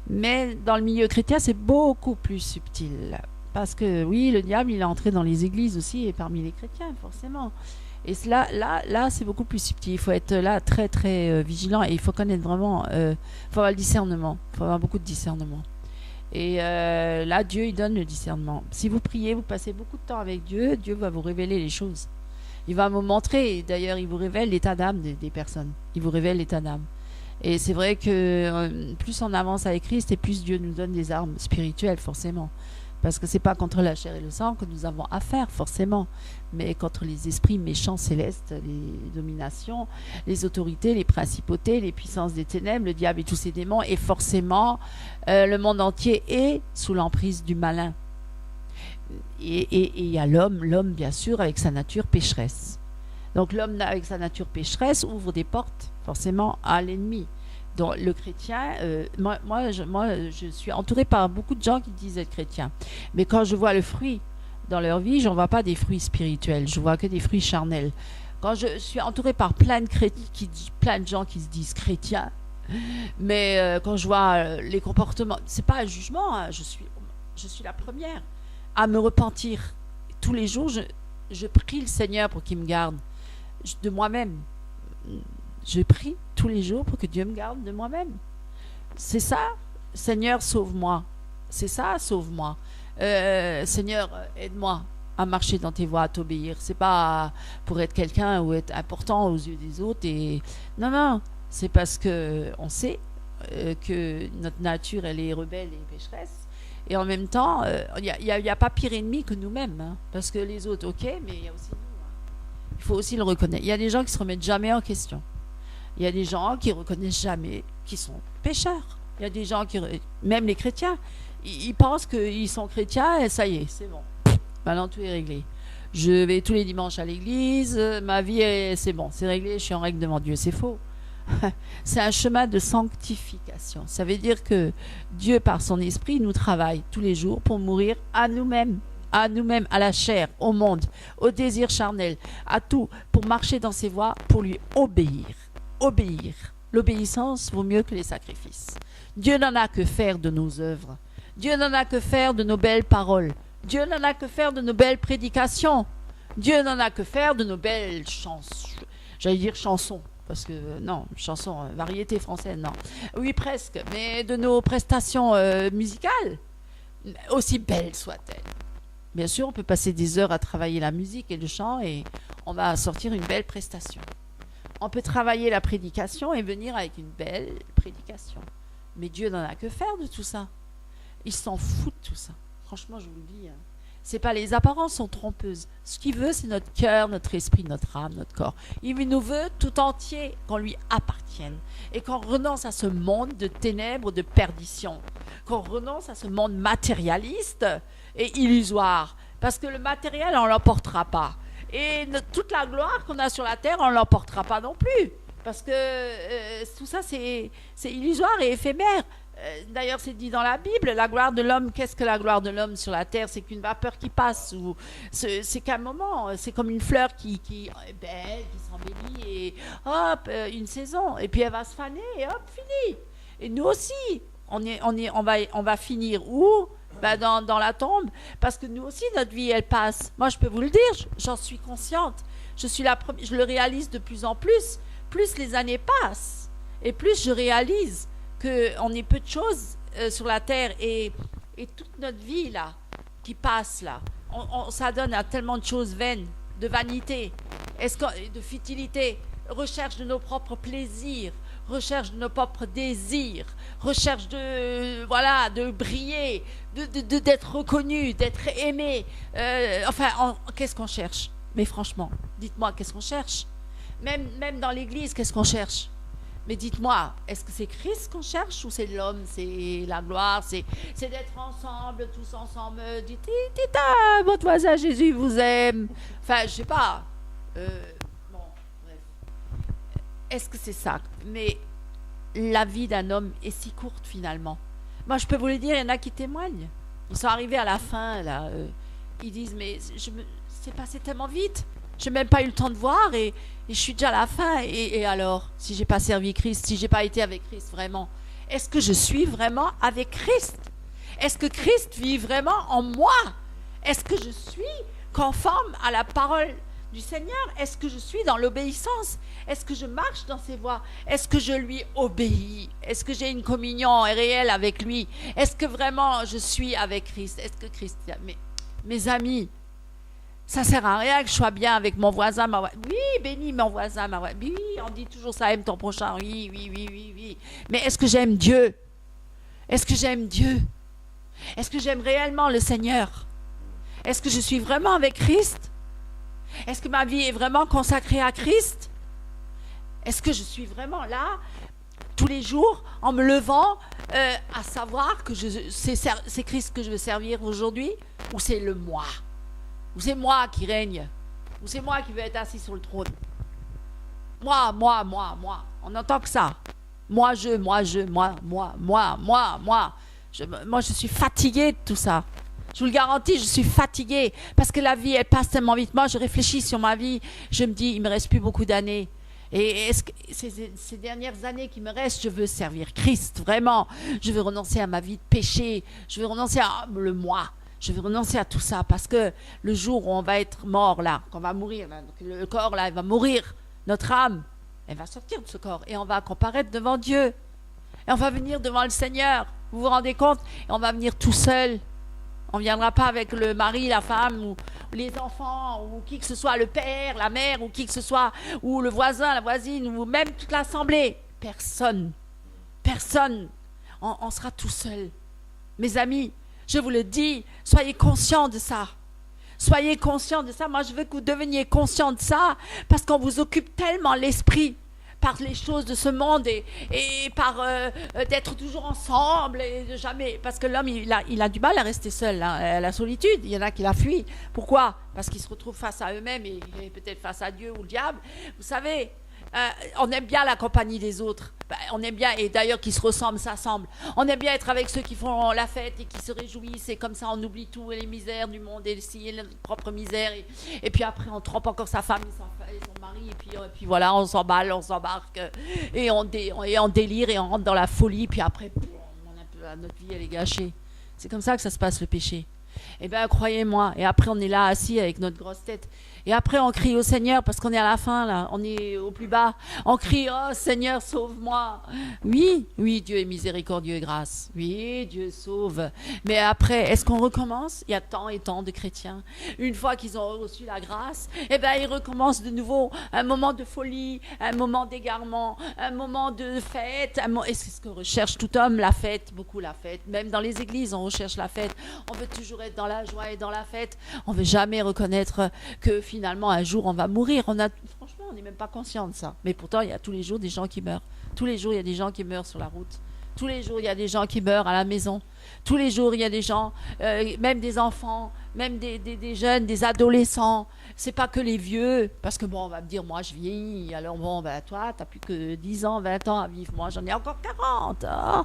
Mais dans le milieu chrétien, c'est beaucoup plus subtil. Parce que oui, le diable, il est entré dans les églises aussi et parmi les chrétiens, forcément. Et là, c'est beaucoup plus subtil. Il faut être là très, très vigilant et il faut connaître vraiment. Il faut avoir le discernement. Il faut avoir beaucoup de discernement. Et là, Dieu, il donne le discernement. Si vous priez, vous passez beaucoup de temps avec Dieu, Dieu va vous révéler les choses. Il va vous montrer, et d'ailleurs, il vous révèle l'état d'âme des personnes. Il vous révèle l'état d'âme. Et c'est vrai que plus on avance avec Christ, et plus Dieu nous donne des armes spirituelles, forcément. Parce que c'est pas contre la chair et le sang que nous avons affaire, forcément, mais contre les esprits méchants célestes, les dominations, les autorités, les principautés, les puissances des ténèbres, le diable et tous ses démons. Et forcément, le monde entier est sous l'emprise du malin. Et il y a l'homme, bien sûr, avec sa nature pécheresse. Donc l'homme avec sa nature pécheresse ouvre des portes, forcément, à l'ennemi. Donc le chrétien, moi, je suis entourée par beaucoup de gens qui disent être chrétiens. Mais quand je vois le fruit dans leur vie, je ne vois pas des fruits spirituels, je vois que des fruits charnels. Quand je suis entourée par plein de gens qui se disent chrétiens, mais quand je vois les comportements, c'est pas un jugement, hein, je suis la première à me repentir. Tous les jours, je prie le Seigneur pour qu'il me garde de moi-même. Je prie tous les jours pour que Dieu me garde de moi-même. C'est ça, Seigneur, sauve-moi. C'est ça, sauve-moi. Seigneur, aide-moi à marcher dans tes voies, à t'obéir. C'est pas pour être quelqu'un ou être important aux yeux des autres. Non, c'est parce que on sait que notre nature, elle est rebelle et pécheresse. Et en même temps, il n'y a pas pire ennemi que nous-mêmes. Hein, parce que les autres, ok, mais il y a aussi nous. Hein. Il faut aussi le reconnaître. Il y a des gens qui se remettent jamais en question. Il y a des gens qui reconnaissent jamais qu'ils sont pécheurs. Il y a des gens même les chrétiens, ils pensent qu'ils sont chrétiens et ça y est, c'est bon. Maintenant, tout est réglé. Je vais tous les dimanches à l'église, ma vie, c'est bon, c'est réglé, je suis en règle devant Dieu. C'est faux. C'est un chemin de sanctification. Ça veut dire que Dieu, par son esprit, nous travaille tous les jours pour mourir à nous-mêmes, à la chair, au monde, au désir charnel, à tout, pour marcher dans ses voies, pour lui obéir. L'obéissance vaut mieux que les sacrifices. Dieu n'en a que faire de nos œuvres. Dieu n'en a que faire de nos belles paroles. Dieu n'en a que faire de nos belles prédications. Dieu n'en a que faire de nos belles chansons. J'allais dire chansons, parce que non, chansons, variété française, non. Oui, presque, mais de nos prestations musicales, aussi belles soient-elles. Bien sûr, on peut passer des heures à travailler la musique et le chant et on va sortir une belle prestation. On peut travailler la prédication et venir avec une belle prédication. Mais Dieu n'en a que faire de tout ça. Il s'en fout de tout ça. Franchement, je vous le dis. Hein. C'est pas les apparences sont trompeuses. Ce qu'il veut, c'est notre cœur, notre esprit, notre âme, notre corps. Il nous veut tout entier, qu'on lui appartienne. Et qu'on renonce à ce monde de ténèbres, de perdition. Qu'on renonce à ce monde matérialiste et illusoire. Parce que le matériel, on ne l'emportera pas. Et toute la gloire qu'on a sur la terre, on ne l'emportera pas non plus. Parce que tout ça, c'est illusoire et éphémère. D'ailleurs, c'est dit dans la Bible, la gloire de l'homme, qu'est-ce que la gloire de l'homme sur la terre? C'est qu'une vapeur qui passe, ou c'est qu'un moment, c'est comme une fleur qui est belle, qui s'embellit, et hop, une saison, et puis elle va se faner, et hop, fini. Et nous aussi, on va finir où? Dans la tombe, parce que nous aussi, notre vie, elle passe. Moi, je peux vous le dire, j'en suis consciente. Je le réalise de plus en plus. Plus les années passent, et plus je réalise qu'on est peu de choses sur la terre, et toute notre vie, là, qui passe, là, on s'adonne à tellement de choses vaines, de vanité, de futilité, recherche de nos propres plaisirs, recherche de nos propres désirs, recherche de briller, d'être reconnu, d'être aimé. Qu'est-ce qu'on cherche? Mais franchement, dites-moi, qu'est-ce qu'on cherche? Même dans l'église, qu'est-ce qu'on cherche? Mais dites-moi, est-ce que c'est Christ qu'on cherche ou c'est l'homme, c'est la gloire, c'est d'être ensemble, tous ensemble, dites à votre voisin, Jésus vous aime. Enfin, je sais pas. Bon, bref. Est-ce que c'est ça? Mais la vie d'un homme est si courte finalement. Moi, je peux vous le dire, il y en a qui témoignent. Ils sont arrivés à la fin, là. Ils disent, mais c'est passé tellement vite. J'ai même pas eu le temps de voir et je suis déjà à la fin. Et alors, si j'ai pas servi Christ, si j'ai pas été avec Christ vraiment, est-ce que je suis vraiment avec Christ? Est-ce que Christ vit vraiment en moi? Est-ce que je suis conforme à la parole du Seigneur? Est-ce que je suis dans l'obéissance? Est-ce que je marche dans ses voies? Est-ce que je lui obéis? Est-ce que j'ai une communion réelle avec lui? Est-ce que vraiment je suis avec Christ? Est-ce que Christ... Mais, mes amis, ça sert à rien que je sois bien avec mon voisin, ma voisine. Oui, bénis mon voisin, ma voisine. Oui, on dit toujours ça, aime ton prochain. Oui, oui, oui, oui, oui. Mais est-ce que j'aime Dieu? Est-ce que j'aime Dieu? Est-ce que j'aime réellement le Seigneur? Est-ce que je suis vraiment avec Christ? Est-ce que ma vie est vraiment consacrée à Christ? Est-ce que je suis vraiment là, tous les jours, en me levant, à savoir que c'est Christ que je veux servir aujourd'hui? Ou c'est le moi? Ou c'est moi qui règne? Ou c'est moi qui veux être assis sur le trône? Moi. On n'entend que ça. Moi. Je suis fatiguée de tout ça. Je vous le garantis, je suis fatiguée. Parce que la vie, elle passe tellement vite. Moi, je réfléchis sur ma vie. Je me dis, il ne me reste plus beaucoup d'années. Et est-ce que ces dernières années qui me restent, je veux servir Christ, vraiment. Je veux renoncer à ma vie de péché. Je veux renoncer à le moi. Je vais renoncer à tout ça parce que le jour où on va être mort là, qu'on va mourir, là, le corps là, il va mourir, notre âme, elle va sortir de ce corps et on va comparaître devant Dieu. Et on va venir devant le Seigneur. Vous vous rendez compte? Et on va venir tout seul. On ne viendra pas avec le mari, la femme, ou les enfants, ou qui que ce soit, le père, la mère, ou qui que ce soit, ou le voisin, la voisine, ou même toute l'assemblée. Personne. On sera tout seul. Mes amis, je vous le dis, soyez conscients de ça. Soyez conscients de ça. Moi, je veux que vous deveniez conscients de ça parce qu'on vous occupe tellement l'esprit par les choses de ce monde et par d'être toujours ensemble et de jamais... Parce que l'homme, il a du mal à rester seul, hein, la solitude. Il y en a qui la fuient. Pourquoi? Parce qu'ils se retrouvent face à eux-mêmes et peut-être face à Dieu ou le diable. Vous savez... on aime bien la compagnie des autres. On aime bien, et d'ailleurs qui se ressemblent, s'assemblent. On aime bien être avec ceux qui font la fête et qui se réjouissent. Et comme ça, on oublie tout, et les misères du monde et notre propre misère. Et puis après, on trompe encore sa femme et son mari. Et puis voilà, on s'emballe, on s'embarque. Et on délire et on rentre dans la folie. Puis après, notre vie, elle est gâchée. C'est comme ça que ça se passe, le péché. Eh bien, croyez-moi. Et après, on est là, assis avec notre grosse tête. Et après, on crie au Seigneur parce qu'on est à la fin, là. On est au plus bas. On crie, oh Seigneur, sauve-moi. Oui, Dieu est miséricordieux et grâce. Oui, Dieu sauve. Mais après, est-ce qu'on recommence? Il y a tant et tant de chrétiens. Une fois qu'ils ont reçu la grâce, eh bien, ils recommencent de nouveau un moment de folie, un moment d'égarement, un moment de fête. Et c'est ce que recherche tout homme, la fête, beaucoup la fête. Même dans les églises, on recherche la fête. On veut toujours être dans la joie et dans la fête. On ne veut jamais reconnaître que finalement, un jour, on va mourir. Franchement, on n'est même pas conscient de ça. Mais pourtant, il y a tous les jours des gens qui meurent. Tous les jours, il y a des gens qui meurent sur la route. Tous les jours, il y a des gens qui meurent à la maison. Tous les jours, il y a des gens, même des enfants, même des jeunes, des adolescents. C'est pas que les vieux. Parce que bon, on va me dire, moi, je vieillis. Alors bon, ben, toi, t'as plus que 10 ans, 20 ans à vivre. Moi, j'en ai encore 40. Oh.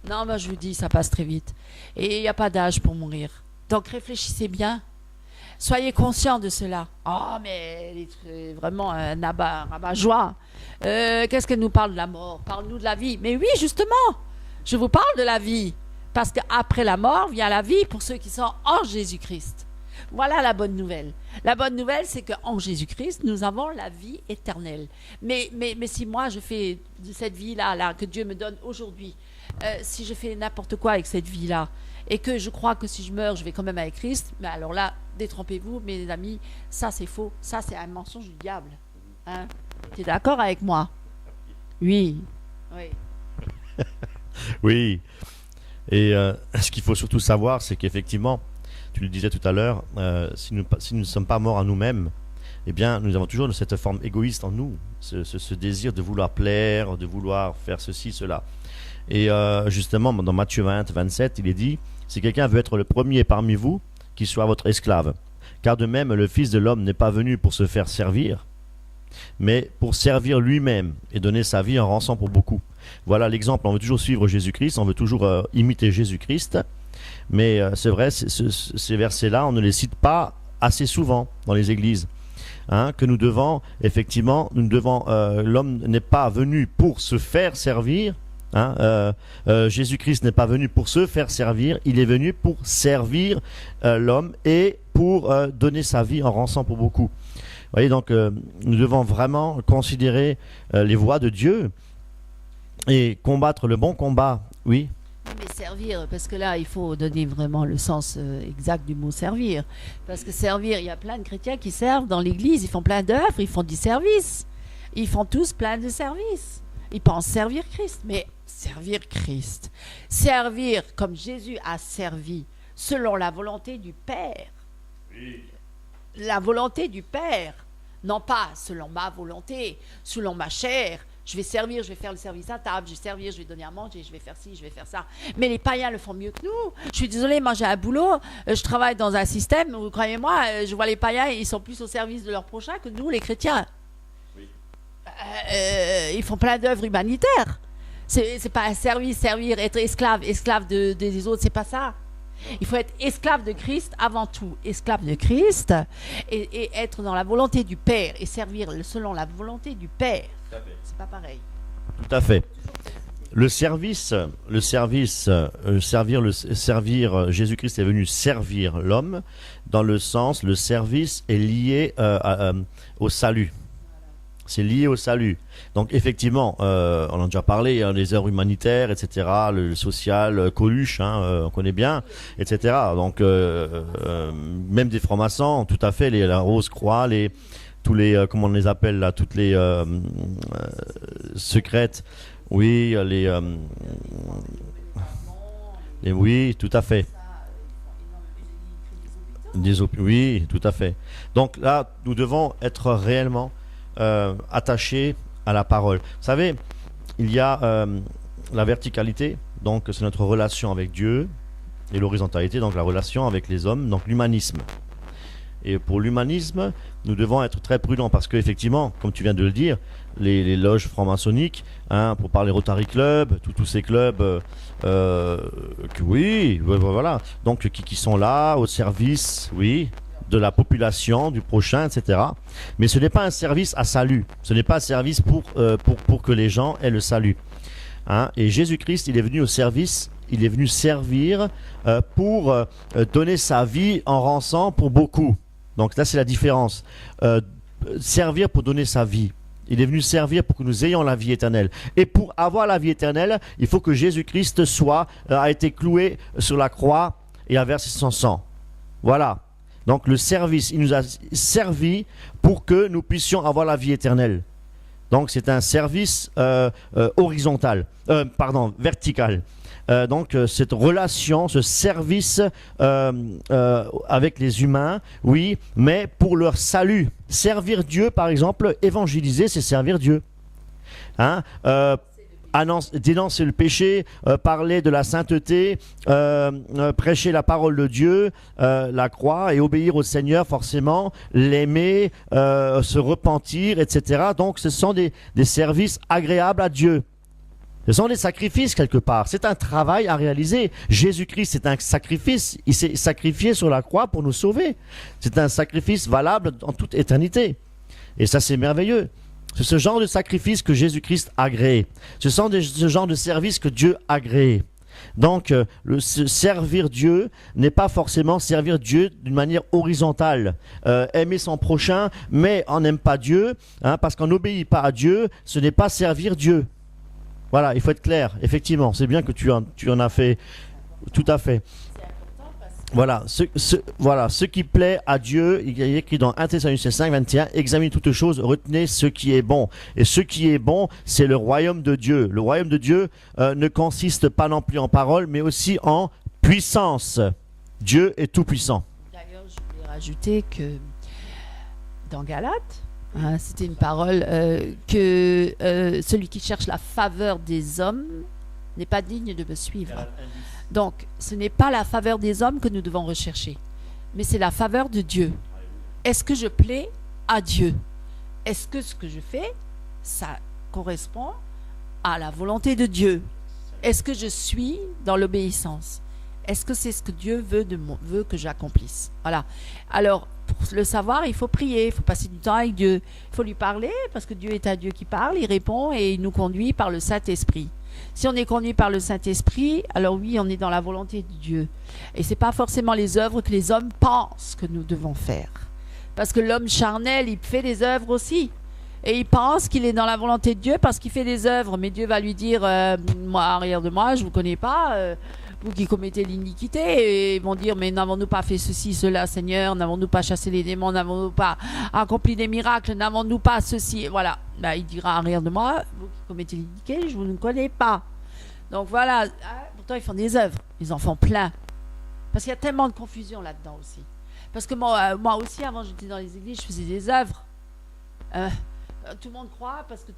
Non, ben, je vous dis, ça passe très vite. Et il n'y a pas d'âge pour mourir. Donc, réfléchissez bien. Soyez conscients de cela. Oh, mais vraiment un rabat-joie. Qu'est-ce qu'elle nous parle de la mort? Parle-nous de la vie. Mais oui, justement, je vous parle de la vie. Parce qu'après la mort vient la vie pour ceux qui sont en Jésus-Christ. Voilà la bonne nouvelle. La bonne nouvelle, c'est qu'en Jésus-Christ, nous avons la vie éternelle. Mais si moi, je fais de cette vie-là que Dieu me donne aujourd'hui, si je fais n'importe quoi avec cette vie-là, et que je crois que si je meurs, je vais quand même avec Christ, mais alors là, détrompez-vous, mes amis, ça c'est faux, ça c'est un mensonge du diable. Hein? Tu es d'accord avec moi? Oui. Oui. Oui. Et ce qu'il faut surtout savoir, c'est qu'effectivement, tu le disais tout à l'heure, si nous ne sommes pas morts à nous-mêmes, eh bien, nous avons toujours cette forme égoïste en nous, ce désir de vouloir plaire, de vouloir faire ceci, cela. Et justement, dans Matthieu 20, 27, il est dit, si quelqu'un veut être le premier parmi vous, qu'il soit votre esclave. Car de même, le Fils de l'homme n'est pas venu pour se faire servir, mais pour servir lui-même et donner sa vie en rançon pour beaucoup. Voilà l'exemple, on veut toujours suivre Jésus-Christ, on veut toujours imiter Jésus-Christ, mais c'est vrai, ces versets-là, on ne les cite pas assez souvent dans les églises. Hein, que nous devons, effectivement, l'homme n'est pas venu pour se faire servir. Hein, Jésus-Christ n'est pas venu pour se faire servir, il est venu pour servir l'homme et pour donner sa vie en rançon pour beaucoup. Vous voyez, donc nous devons vraiment considérer les voies de Dieu et combattre le bon combat, oui. Mais servir, parce que là, il faut donner vraiment le sens exact du mot servir. Parce que servir, il y a plein de chrétiens qui servent dans l'église, ils font plein d'œuvres, ils font du service. Ils font tous plein de services. Ils pensent servir Christ, mais servir Christ. Servir comme Jésus a servi, selon la volonté du Père. Oui. La volonté du Père, non pas selon ma volonté, selon ma chair. Je vais servir, je vais faire le service à table, je vais servir, je vais donner à manger, je vais faire ci, je vais faire ça. Mais les païens le font mieux que nous. Je suis désolée, moi j'ai un boulot, je travaille dans un système où, croyez-moi, je vois les païens, ils sont plus au service de leur prochain que nous, les chrétiens. Oui. Ils font plein d'œuvres humanitaires. C'est pas un service, servir, être esclave des autres, c'est pas ça. Il faut être esclave de Christ avant tout, esclave de Christ, et être dans la volonté du Père et servir selon la volonté du Père. C'est pas pareil. Tout à fait. Servir, Jésus-Christ est venu servir l'homme, dans le sens, le service est lié au salut. C'est lié au salut. Donc effectivement, on en a déjà parlé, hein, les heures humanitaires, etc., le social, Coluche, hein, on connaît bien, etc. Donc même des francs-maçons, tout à fait, la Rose-Croix, tous les, comment on les appelle là, toutes les secrètes, oui, oui, tout à fait. Oui, tout à fait. Donc là, nous devons être réellement attachés à la parole. Vous savez, il y a la verticalité, donc c'est notre relation avec Dieu, et l'horizontalité, donc la relation avec les hommes, donc l'humanisme. Et pour l'humanisme, nous devons être très prudents parce qu'effectivement, comme tu viens de le dire, les loges franc-maçonniques, hein, pour parler Rotary Club, tous ces clubs, oui, voilà, donc qui sont là au service, oui, de la population, du prochain, etc. Mais ce n'est pas un service à salut, ce n'est pas un service pour que les gens aient le salut. Hein. Et Jésus-Christ, il est venu au service, il est venu servir pour donner sa vie en rançon pour beaucoup. Donc là, c'est la différence. Servir pour donner sa vie. Il est venu servir pour que nous ayons la vie éternelle. Et pour avoir la vie éternelle, il faut que Jésus-Christ a été cloué sur la croix et a versé son sang. Voilà. Donc le service, il nous a servi pour que nous puissions avoir la vie éternelle. Donc c'est un service vertical. Donc cette relation, ce service avec les humains, oui, mais pour leur salut. Servir Dieu, par exemple, évangéliser, c'est servir Dieu. Hein, dénoncer le péché, parler de la sainteté, prêcher la parole de Dieu, la croix et obéir au Seigneur forcément, l'aimer, se repentir, etc. Donc ce sont des services agréables à Dieu. Ce sont des sacrifices quelque part, c'est un travail à réaliser. Jésus-Christ, c'est un sacrifice, il s'est sacrifié sur la croix pour nous sauver. C'est un sacrifice valable en toute éternité. Et ça, c'est merveilleux. C'est ce genre de sacrifice que Jésus-Christ a créé. Ce genre de service que Dieu a créé. Donc, servir Dieu n'est pas forcément servir Dieu d'une manière horizontale. Aimer son prochain, mais on n'aime pas Dieu, hein, parce qu'on n'obéit pas à Dieu, ce n'est pas servir Dieu. Voilà, il faut être clair. Effectivement, c'est bien que tu en as fait. Tout à fait. Voilà, ce qui plaît à Dieu, il est écrit dans 1 Thessaloniciens 5, 21, examinez toutes choses, retenez ce qui est bon. Et ce qui est bon, c'est le royaume de Dieu. Le royaume de Dieu ne consiste pas non plus en parole, mais aussi en puissance. Dieu est tout puissant. D'ailleurs, je voulais rajouter que dans Galates, c'était une parole que celui qui cherche la faveur des hommes n'est pas digne de me suivre. Donc, ce n'est pas la faveur des hommes que nous devons rechercher, mais c'est la faveur de Dieu. Est-ce que je plais à Dieu? Est-ce que ce que je fais, ça correspond à la volonté de Dieu? Est-ce que je suis dans l'obéissance? Est-ce que c'est ce que Dieu veut que j'accomplisse? Voilà. Alors, pour le savoir, il faut prier, il faut passer du temps avec Dieu. Il faut lui parler, parce que Dieu est un Dieu qui parle, il répond et il nous conduit par le Saint-Esprit. Si on est conduit par le Saint-Esprit, alors oui, on est dans la volonté de Dieu. Et ce n'est pas forcément les œuvres que les hommes pensent que nous devons faire. Parce que l'homme charnel, il fait des œuvres aussi. Et il pense qu'il est dans la volonté de Dieu parce qu'il fait des œuvres. Mais Dieu va lui dire, moi, arrière de moi, je ne vous connais pas, vous qui commettez l'iniquité. Et ils vont dire, mais n'avons-nous pas fait ceci, cela, Seigneur? N'avons-nous pas chassé les démons? N'avons-nous pas accompli des miracles? N'avons-nous pas ceci? Voilà. Ben, il dira, arrière de moi, vous qui commettez l'iniquité, je ne vous connais pas. Donc voilà. Pourtant, ils font des œuvres. Ils en font plein. Parce qu'il y a tellement de confusion là-dedans aussi. Parce que moi aussi, avant, j'étais dans les églises, je faisais des œuvres. Tout le monde croit parce que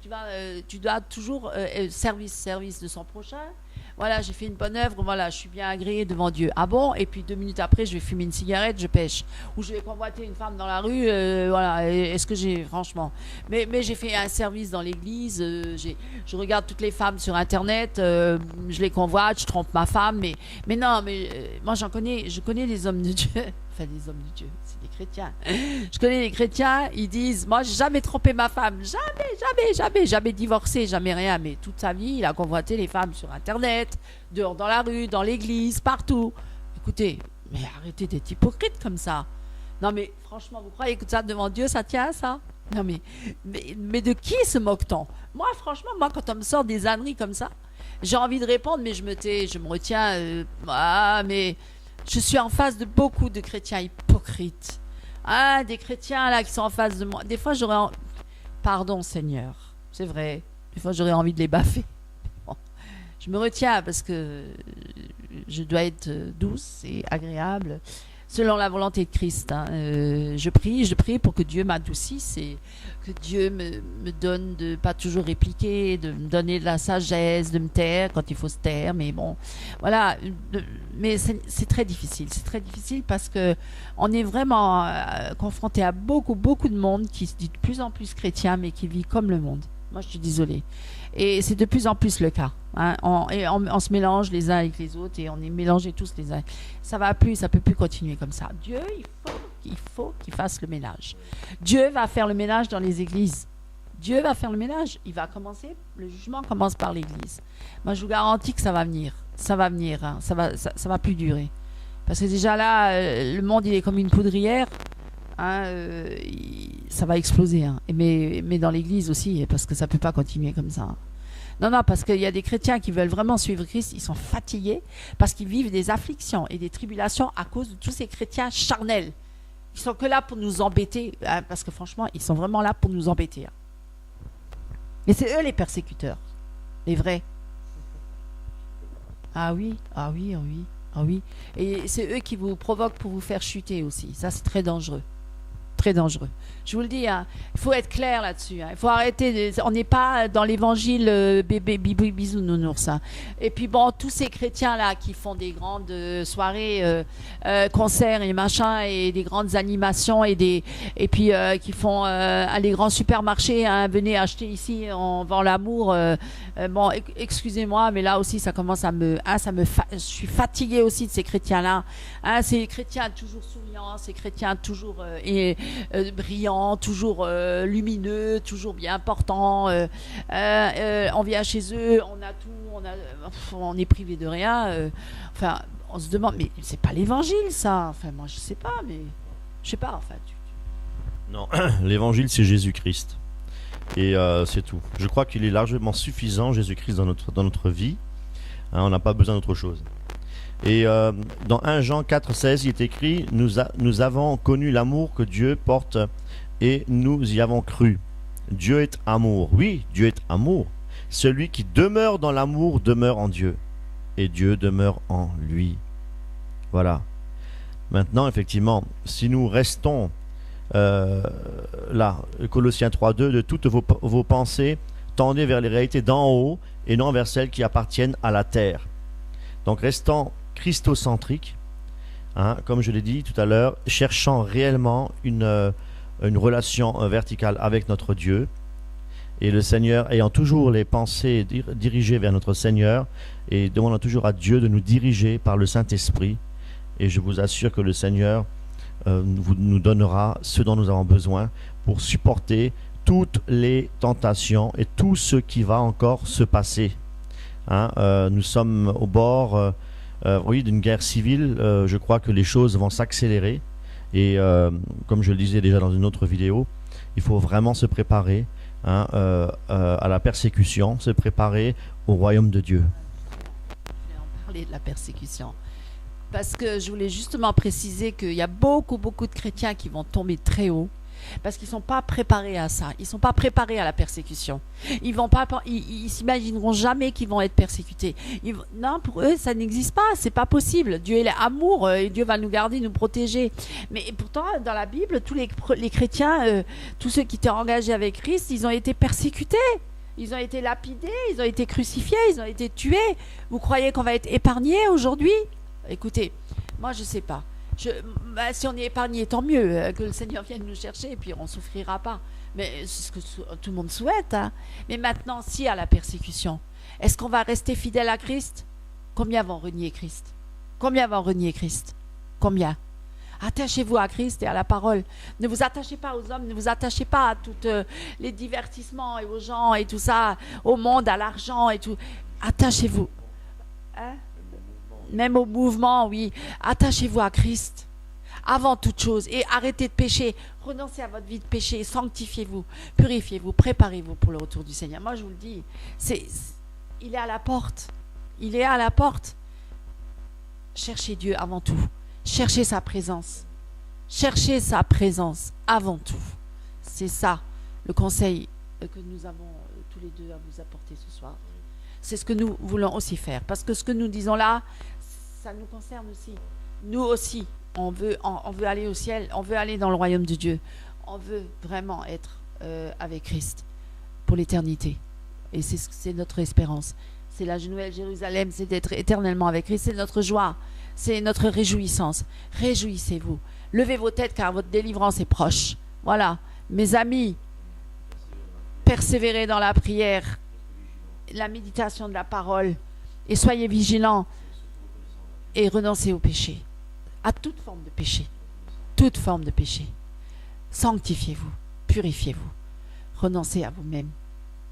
tu dois toujours service de son prochain. Voilà, j'ai fait une bonne œuvre, voilà, je suis bien agréé devant Dieu. Ah bon? Et puis 2 minutes après, je vais fumer une cigarette, je pêche. Ou je vais convoiter une femme dans la rue, voilà, est-ce que j'ai, franchement. Mais j'ai fait un service dans l'église, je regarde toutes les femmes sur Internet, je les convoite, je trompe ma femme, mais non, moi je connais les hommes de Dieu. Enfin, les hommes de Dieu, c'est des chrétiens. Je connais les chrétiens, ils disent, moi, j'ai jamais trompé ma femme, jamais divorcé, jamais rien. Mais toute sa vie, il a convoité les femmes sur Internet, dehors dans la rue, dans l'église, partout. Écoutez, mais arrêtez d'être hypocrite comme ça. Non, mais franchement, vous croyez que ça, devant Dieu, ça tient, ça? Non, mais de qui se moque-t-on? Moi, franchement, quand on me sort des âneries comme ça, j'ai envie de répondre, mais je me tais, je me retiens. Mais... je suis en face de beaucoup de chrétiens hypocrites. Des chrétiens là qui sont en face de moi. Des fois, pardon Seigneur, c'est vrai. Des fois, j'aurais envie de les baffer. Bon. Je me retiens parce que je dois être douce et agréable selon la volonté de Christ. Je prie pour que Dieu m'adoucisse et que Dieu me donne de pas toujours répliquer, de me donner de la sagesse, de me taire quand il faut se taire. Mais bon, voilà. Mais c'est très difficile. C'est très difficile parce que on est vraiment confronté à beaucoup de monde qui se dit de plus en plus chrétien, mais qui vit comme le monde. Moi, je suis désolée. Et c'est de plus en plus le cas. On se mélange les uns avec les autres et on est mélangés tous les uns. Ça va plus, ça peut plus continuer comme ça. Dieu, il faut qu'il fasse le ménage. Dieu va faire le ménage dans les églises. Dieu va faire le ménage. Il va commencer. Le jugement commence par l'église. Moi, je vous garantis que ça va venir. Ça va venir. Ça va plus durer. Parce que déjà là, le monde il est comme une poudrière. Ça va exploser. Mais dans l'église aussi, parce que ça peut pas continuer comme ça. Non, parce qu'il y a des chrétiens qui veulent vraiment suivre Christ, ils sont fatigués parce qu'ils vivent des afflictions et des tribulations à cause de tous ces chrétiens charnels. Ils sont que là pour nous embêter, parce que franchement, ils sont vraiment là pour nous embêter. Mais c'est eux les persécuteurs, les vrais. Ah oui. Et c'est eux qui vous provoquent pour vous faire chuter aussi. Ça, c'est très dangereux. Très dangereux. Je vous le dis, il faut être clair là-dessus. Il faut arrêter. On n'est pas dans l'évangile bébé bisounours. Et puis bon, tous ces chrétiens-là qui font des grandes soirées, concerts et machin, et des grandes animations, et puis qui font les grands supermarchés, venez acheter ici, on vend l'amour. Bon, excusez-moi, mais là aussi, ça commence je suis fatiguée aussi de ces chrétiens-là. Ces chrétiens toujours souriants, ces chrétiens toujours brillants, toujours lumineux, toujours bien portants. On vient chez eux, on a tout, on est privé de rien. Enfin, on se demande, mais c'est pas l'évangile, ça. Enfin, moi, je sais pas, mais je sais pas. Enfin, non, l'évangile, c'est Jésus-Christ. Et c'est tout. Je crois qu'il est largement suffisant, Jésus-Christ, dans notre vie. On n'a pas besoin d'autre chose. Et dans 1 Jean 4,16, il est écrit, nous avons connu l'amour que Dieu porte et nous y avons cru. Dieu est amour. Oui, Dieu est amour. Celui qui demeure dans l'amour demeure en Dieu. Et Dieu demeure en lui. Voilà. Maintenant, effectivement, si nous restons là, Colossiens 3,2, de toutes vos pensées, tendez vers les réalités d'en haut et non vers celles qui appartiennent à la terre. Donc, restant christocentrique, hein, comme je l'ai dit tout à l'heure, cherchant réellement une relation verticale avec notre Dieu, et le Seigneur ayant toujours les pensées dirigées vers notre Seigneur, et demandant toujours à Dieu de nous diriger par le Saint-Esprit. Et je vous assure que le Seigneur nous donnera ce dont nous avons besoin pour supporter toutes les tentations et tout ce qui va encore se passer. Hein, nous sommes au bord oui, d'une guerre civile. Je crois que les choses vont s'accélérer. Et comme je le disais déjà dans une autre vidéo, il faut vraiment se préparer, hein, à la persécution, se préparer au royaume de Dieu. Je vais en parler de la persécution. Parce que je voulais justement préciser qu'il y a beaucoup de chrétiens qui vont tomber très haut parce qu'ils ne sont pas préparés à ça. Ils ne sont pas préparés à la persécution. Ils s'imagineront jamais qu'ils vont être persécutés. Non, pour eux, ça n'existe pas. C'est pas possible. Dieu est amour et Dieu va nous garder, nous protéger. Mais pourtant, dans la Bible, tous les chrétiens, tous ceux qui étaient engagés avec Christ, ils ont été persécutés. Ils ont été lapidés, ils ont été crucifiés, ils ont été tués. Vous croyez qu'on va être épargnés aujourd'hui ? Écoutez, moi je ne sais pas. Si on est épargné, tant mieux, que le Seigneur vienne nous chercher et puis on ne souffrira pas. Mais c'est ce que tout le monde souhaite. Hein. Mais maintenant, si à la persécution, est-ce qu'on va rester fidèle à Christ ? Combien vont renier Christ ? Combien vont renier Christ ? Combien ? Attachez-vous à Christ et à la parole. Ne vous attachez pas aux hommes, ne vous attachez pas à tous les divertissements et aux gens et tout ça, au monde, à l'argent et tout. Attachez-vous. Hein ? Même au mouvement, oui. Attachez-vous à Christ avant toute chose et arrêtez de pécher. Renoncez à votre vie de péché, sanctifiez-vous, purifiez-vous, préparez-vous pour le retour du Seigneur. Moi, je vous le dis, il est à la porte. Il est à la porte. Cherchez Dieu avant tout. Cherchez sa présence. Cherchez sa présence avant tout. C'est ça le conseil que nous avons tous les deux à vous apporter ce soir. C'est ce que nous voulons aussi faire. Parce que ce que nous disons là, ça nous concerne aussi. Nous aussi, on veut aller au ciel, on veut aller dans le royaume de Dieu. On veut vraiment être avec Christ pour l'éternité. Et c'est notre espérance. C'est la nouvelle Jérusalem, c'est d'être éternellement avec Christ. C'est notre joie, c'est notre réjouissance. Réjouissez-vous. Levez vos têtes car votre délivrance est proche. Voilà, mes amis, persévérez dans la prière, la méditation de la parole et soyez vigilants et renoncez au péché, à toute forme de péché, toute forme de péché. Sanctifiez-vous, purifiez-vous, renoncez à vous-même,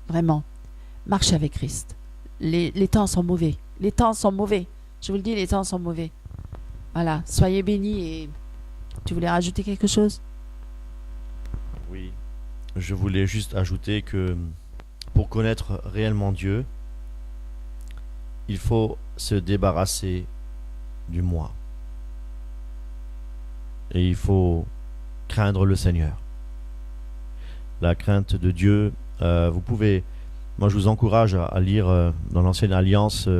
vraiment, marchez avec Christ. Les temps sont mauvais, les temps sont mauvais, je vous le dis, les temps sont mauvais. Voilà, soyez bénis. Et tu voulais rajouter quelque chose ? Oui, je voulais juste ajouter que pour connaître réellement Dieu, il faut se débarrasser du moi. Et il faut craindre le Seigneur. La crainte de Dieu, vous pouvez... Moi, je vous encourage à lire dans l'Ancienne Alliance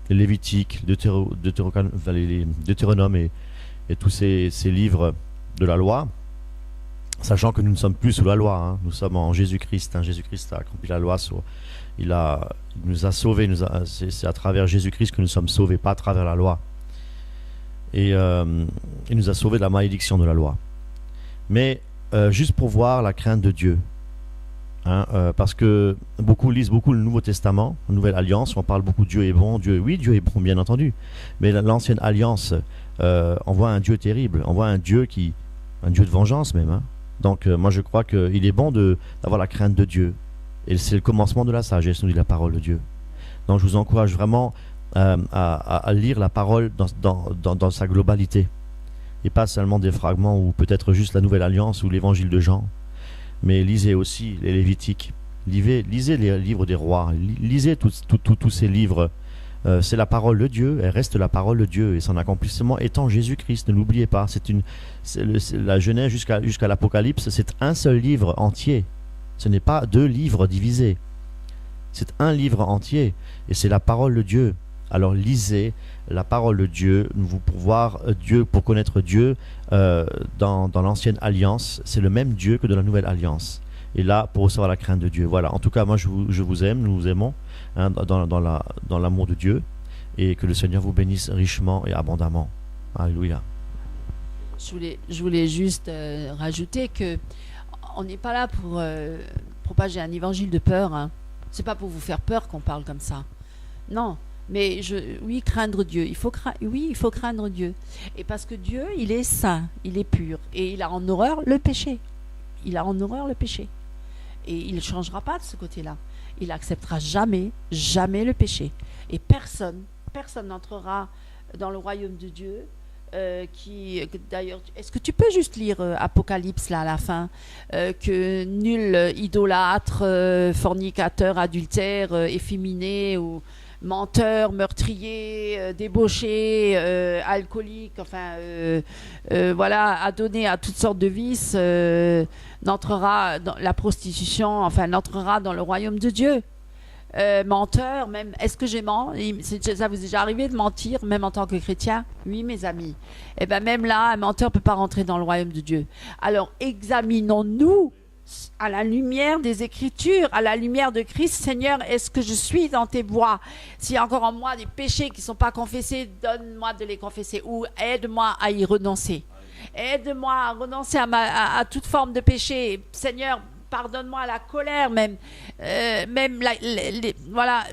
les Lévitiques, les Deutéronome et tous ces livres de la loi, sachant que nous ne sommes plus sous la loi, hein. Nous sommes en Jésus-Christ. Hein. Jésus-Christ a accompli la loi. Il nous a sauvés. C'est à travers Jésus-Christ que nous sommes sauvés, pas à travers la loi. Et il nous a sauvés de la malédiction de la loi. Mais juste pour voir la crainte de Dieu. Hein, parce que beaucoup lisent beaucoup le Nouveau Testament, la Nouvelle Alliance, où on parle beaucoup Dieu est bon, Dieu est bon, bien entendu. Mais l'Ancienne Alliance, on voit un Dieu terrible, on voit un Dieu de vengeance même. Hein. Donc moi je crois qu'il est bon d'avoir la crainte de Dieu. Et c'est le commencement de la sagesse, nous dit la parole de Dieu. Donc je vous encourage vraiment à lire la parole dans sa globalité. Et pas seulement des fragments ou peut-être juste la Nouvelle Alliance ou l'Évangile de Jean. Mais lisez aussi les Lévitiques, lisez les livres des rois, lisez tous ces livres c'est la parole de Dieu, elle reste la parole de Dieu, et son accomplissement étant Jésus-Christ, ne l'oubliez pas. C'est la Genèse jusqu'à l'Apocalypse, c'est un seul livre entier. Ce n'est pas 2 livres divisés. C'est un livre entier, et c'est la parole de Dieu. Alors lisez la parole de Dieu, pour voir Dieu, pour connaître Dieu dans l'ancienne alliance. C'est le même Dieu que de la nouvelle alliance. Et là, pour recevoir la crainte de Dieu. Voilà, en tout cas, moi je vous aime, nous vous aimons dans l'amour de Dieu. Et que le Seigneur vous bénisse richement et abondamment. Alléluia. Je voulais juste rajouter que on n'est pas là pour propager un évangile de peur. Hein. C'est pas pour vous faire peur qu'on parle comme ça. Non. Mais oui, craindre Dieu. Il faut craindre Dieu. Et parce que Dieu, il est saint, il est pur. Et il a en horreur le péché. Il a en horreur le péché. Et il ne changera pas de ce côté-là. Il n'acceptera jamais le péché. Et personne n'entrera dans le royaume de Dieu. D'ailleurs, est-ce que tu peux juste lire Apocalypse là à la fin, que nul idolâtre, fornicateur, adultère, efféminé ou menteur, meurtrier, débauché, alcoolique, enfin voilà, adonné à toutes sortes de vices, n'entrera dans la prostitution, enfin n'entrera dans le royaume de Dieu. Menteur, même, est-ce que j'ai menti? Ça vous est déjà arrivé de mentir, même en tant que chrétien? Oui, mes amis. Et bien même là, un menteur ne peut pas rentrer dans le royaume de Dieu. Alors examinons-nous à la lumière des Écritures, à la lumière de Christ. Seigneur, est-ce que je suis dans tes voies? S'il y a encore en moi des péchés qui ne sont pas confessés, donne-moi de les confesser, ou aide-moi à y renoncer. Aide-moi à renoncer à toute forme de péché. Seigneur, pardonne-moi la colère, même voilà,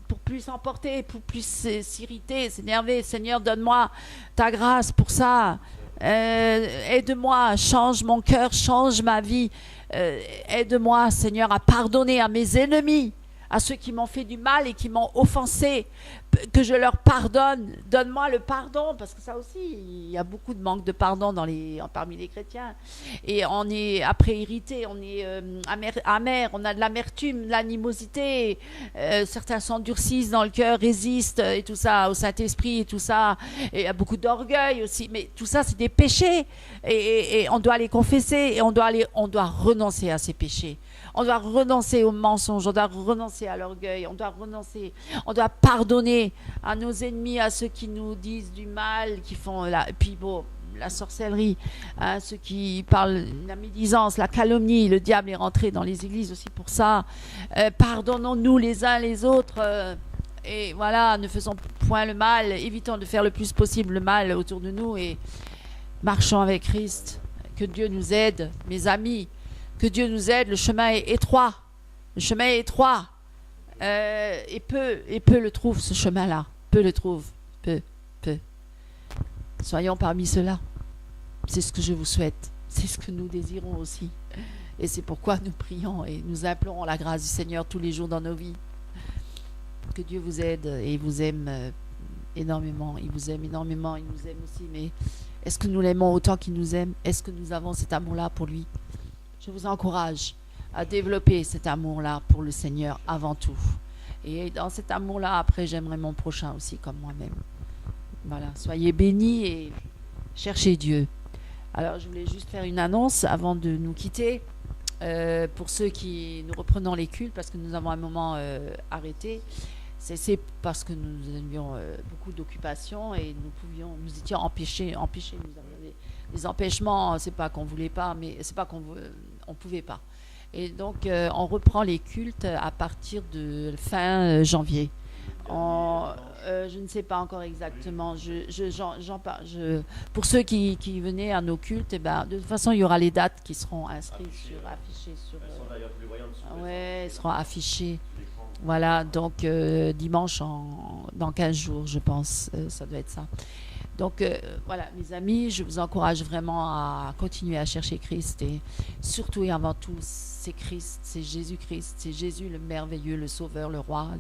pour plus s'emporter, pour plus s'irriter, s'énerver. Seigneur, donne-moi ta grâce pour ça. Aide-moi, change mon cœur, change ma vie. Aide-moi, Seigneur, à pardonner à mes ennemis, à ceux qui m'ont fait du mal et qui m'ont offensé, que je leur pardonne. Donne-moi le pardon, parce que ça aussi, il y a beaucoup de manque de pardon parmi les chrétiens. Et on est après irrité, on est amer, on a de l'amertume, de l'animosité. Certains s'endurcissent dans le cœur, résistent et tout ça au Saint-Esprit et tout ça. Et il y a beaucoup d'orgueil aussi. Mais tout ça, c'est des péchés. Et on doit les confesser et on doit renoncer à ces péchés. On doit renoncer aux mensonges, on doit renoncer à l'orgueil, on doit pardonner à nos ennemis, à ceux qui nous disent du mal, qui font la sorcellerie, hein, ceux qui parlent la médisance, la calomnie. Le diable est rentré dans les églises aussi pour ça. Pardonnons-nous les uns les autres. Et voilà, ne faisons point le mal, évitons de faire le plus possible le mal autour de nous et marchons avec Christ. Que Dieu nous aide, mes amis. Que Dieu nous aide, le chemin est étroit. Le chemin est étroit. Et peu le trouvent, ce chemin-là. Peu le trouvent. Peu. Soyons parmi ceux-là. C'est ce que je vous souhaite. C'est ce que nous désirons aussi. Et c'est pourquoi nous prions et nous implorons la grâce du Seigneur tous les jours dans nos vies. Que Dieu vous aide et il vous aime énormément. Il vous aime énormément, il nous aime aussi. Mais est-ce que nous l'aimons autant qu'il nous aime? Est-ce que nous avons cet amour-là pour lui? Je vous encourage à développer cet amour-là pour le Seigneur avant tout. Et dans cet amour-là, après, j'aimerais mon prochain aussi comme moi-même. Voilà, soyez bénis et cherchez Dieu. Alors, je voulais juste faire une annonce avant de nous quitter. Pour ceux qui nous reprenons les cultes, parce que nous avons un moment arrêté. C'est parce que nous avions beaucoup d'occupations et nous étions empêchés. Nous avions des empêchements, c'est pas qu'on voulait pas, mais c'est pas on pouvait pas. Et donc on reprend les cultes à partir de fin janvier. Je ne sais pas encore exactement. J'en parle. Pour ceux qui venaient à nos cultes, de toute façon il y aura les dates qui seront inscrites affichées sur. Elles seront affichées. Voilà, donc dimanche dans 15 jours, je pense, ça doit être ça. Donc voilà, mes amis, je vous encourage vraiment à continuer à chercher Christ et surtout et avant tout, c'est Christ, c'est Jésus-Christ, c'est Jésus le merveilleux, le sauveur, le roi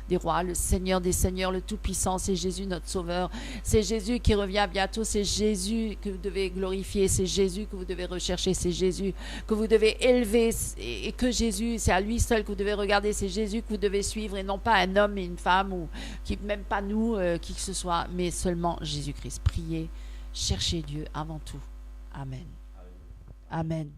des rois, le Seigneur des seigneurs, le tout-puissant, c'est Jésus notre sauveur, c'est Jésus qui revient bientôt, c'est Jésus que vous devez glorifier, c'est Jésus que vous devez rechercher, c'est Jésus que vous devez élever et que Jésus, c'est à lui seul que vous devez regarder, c'est Jésus que vous devez suivre et non pas un homme et une femme ou qui même pas nous, qui que ce soit, mais seulement Jésus-Christ. Priez, cherchez Dieu avant tout. Amen. Amen.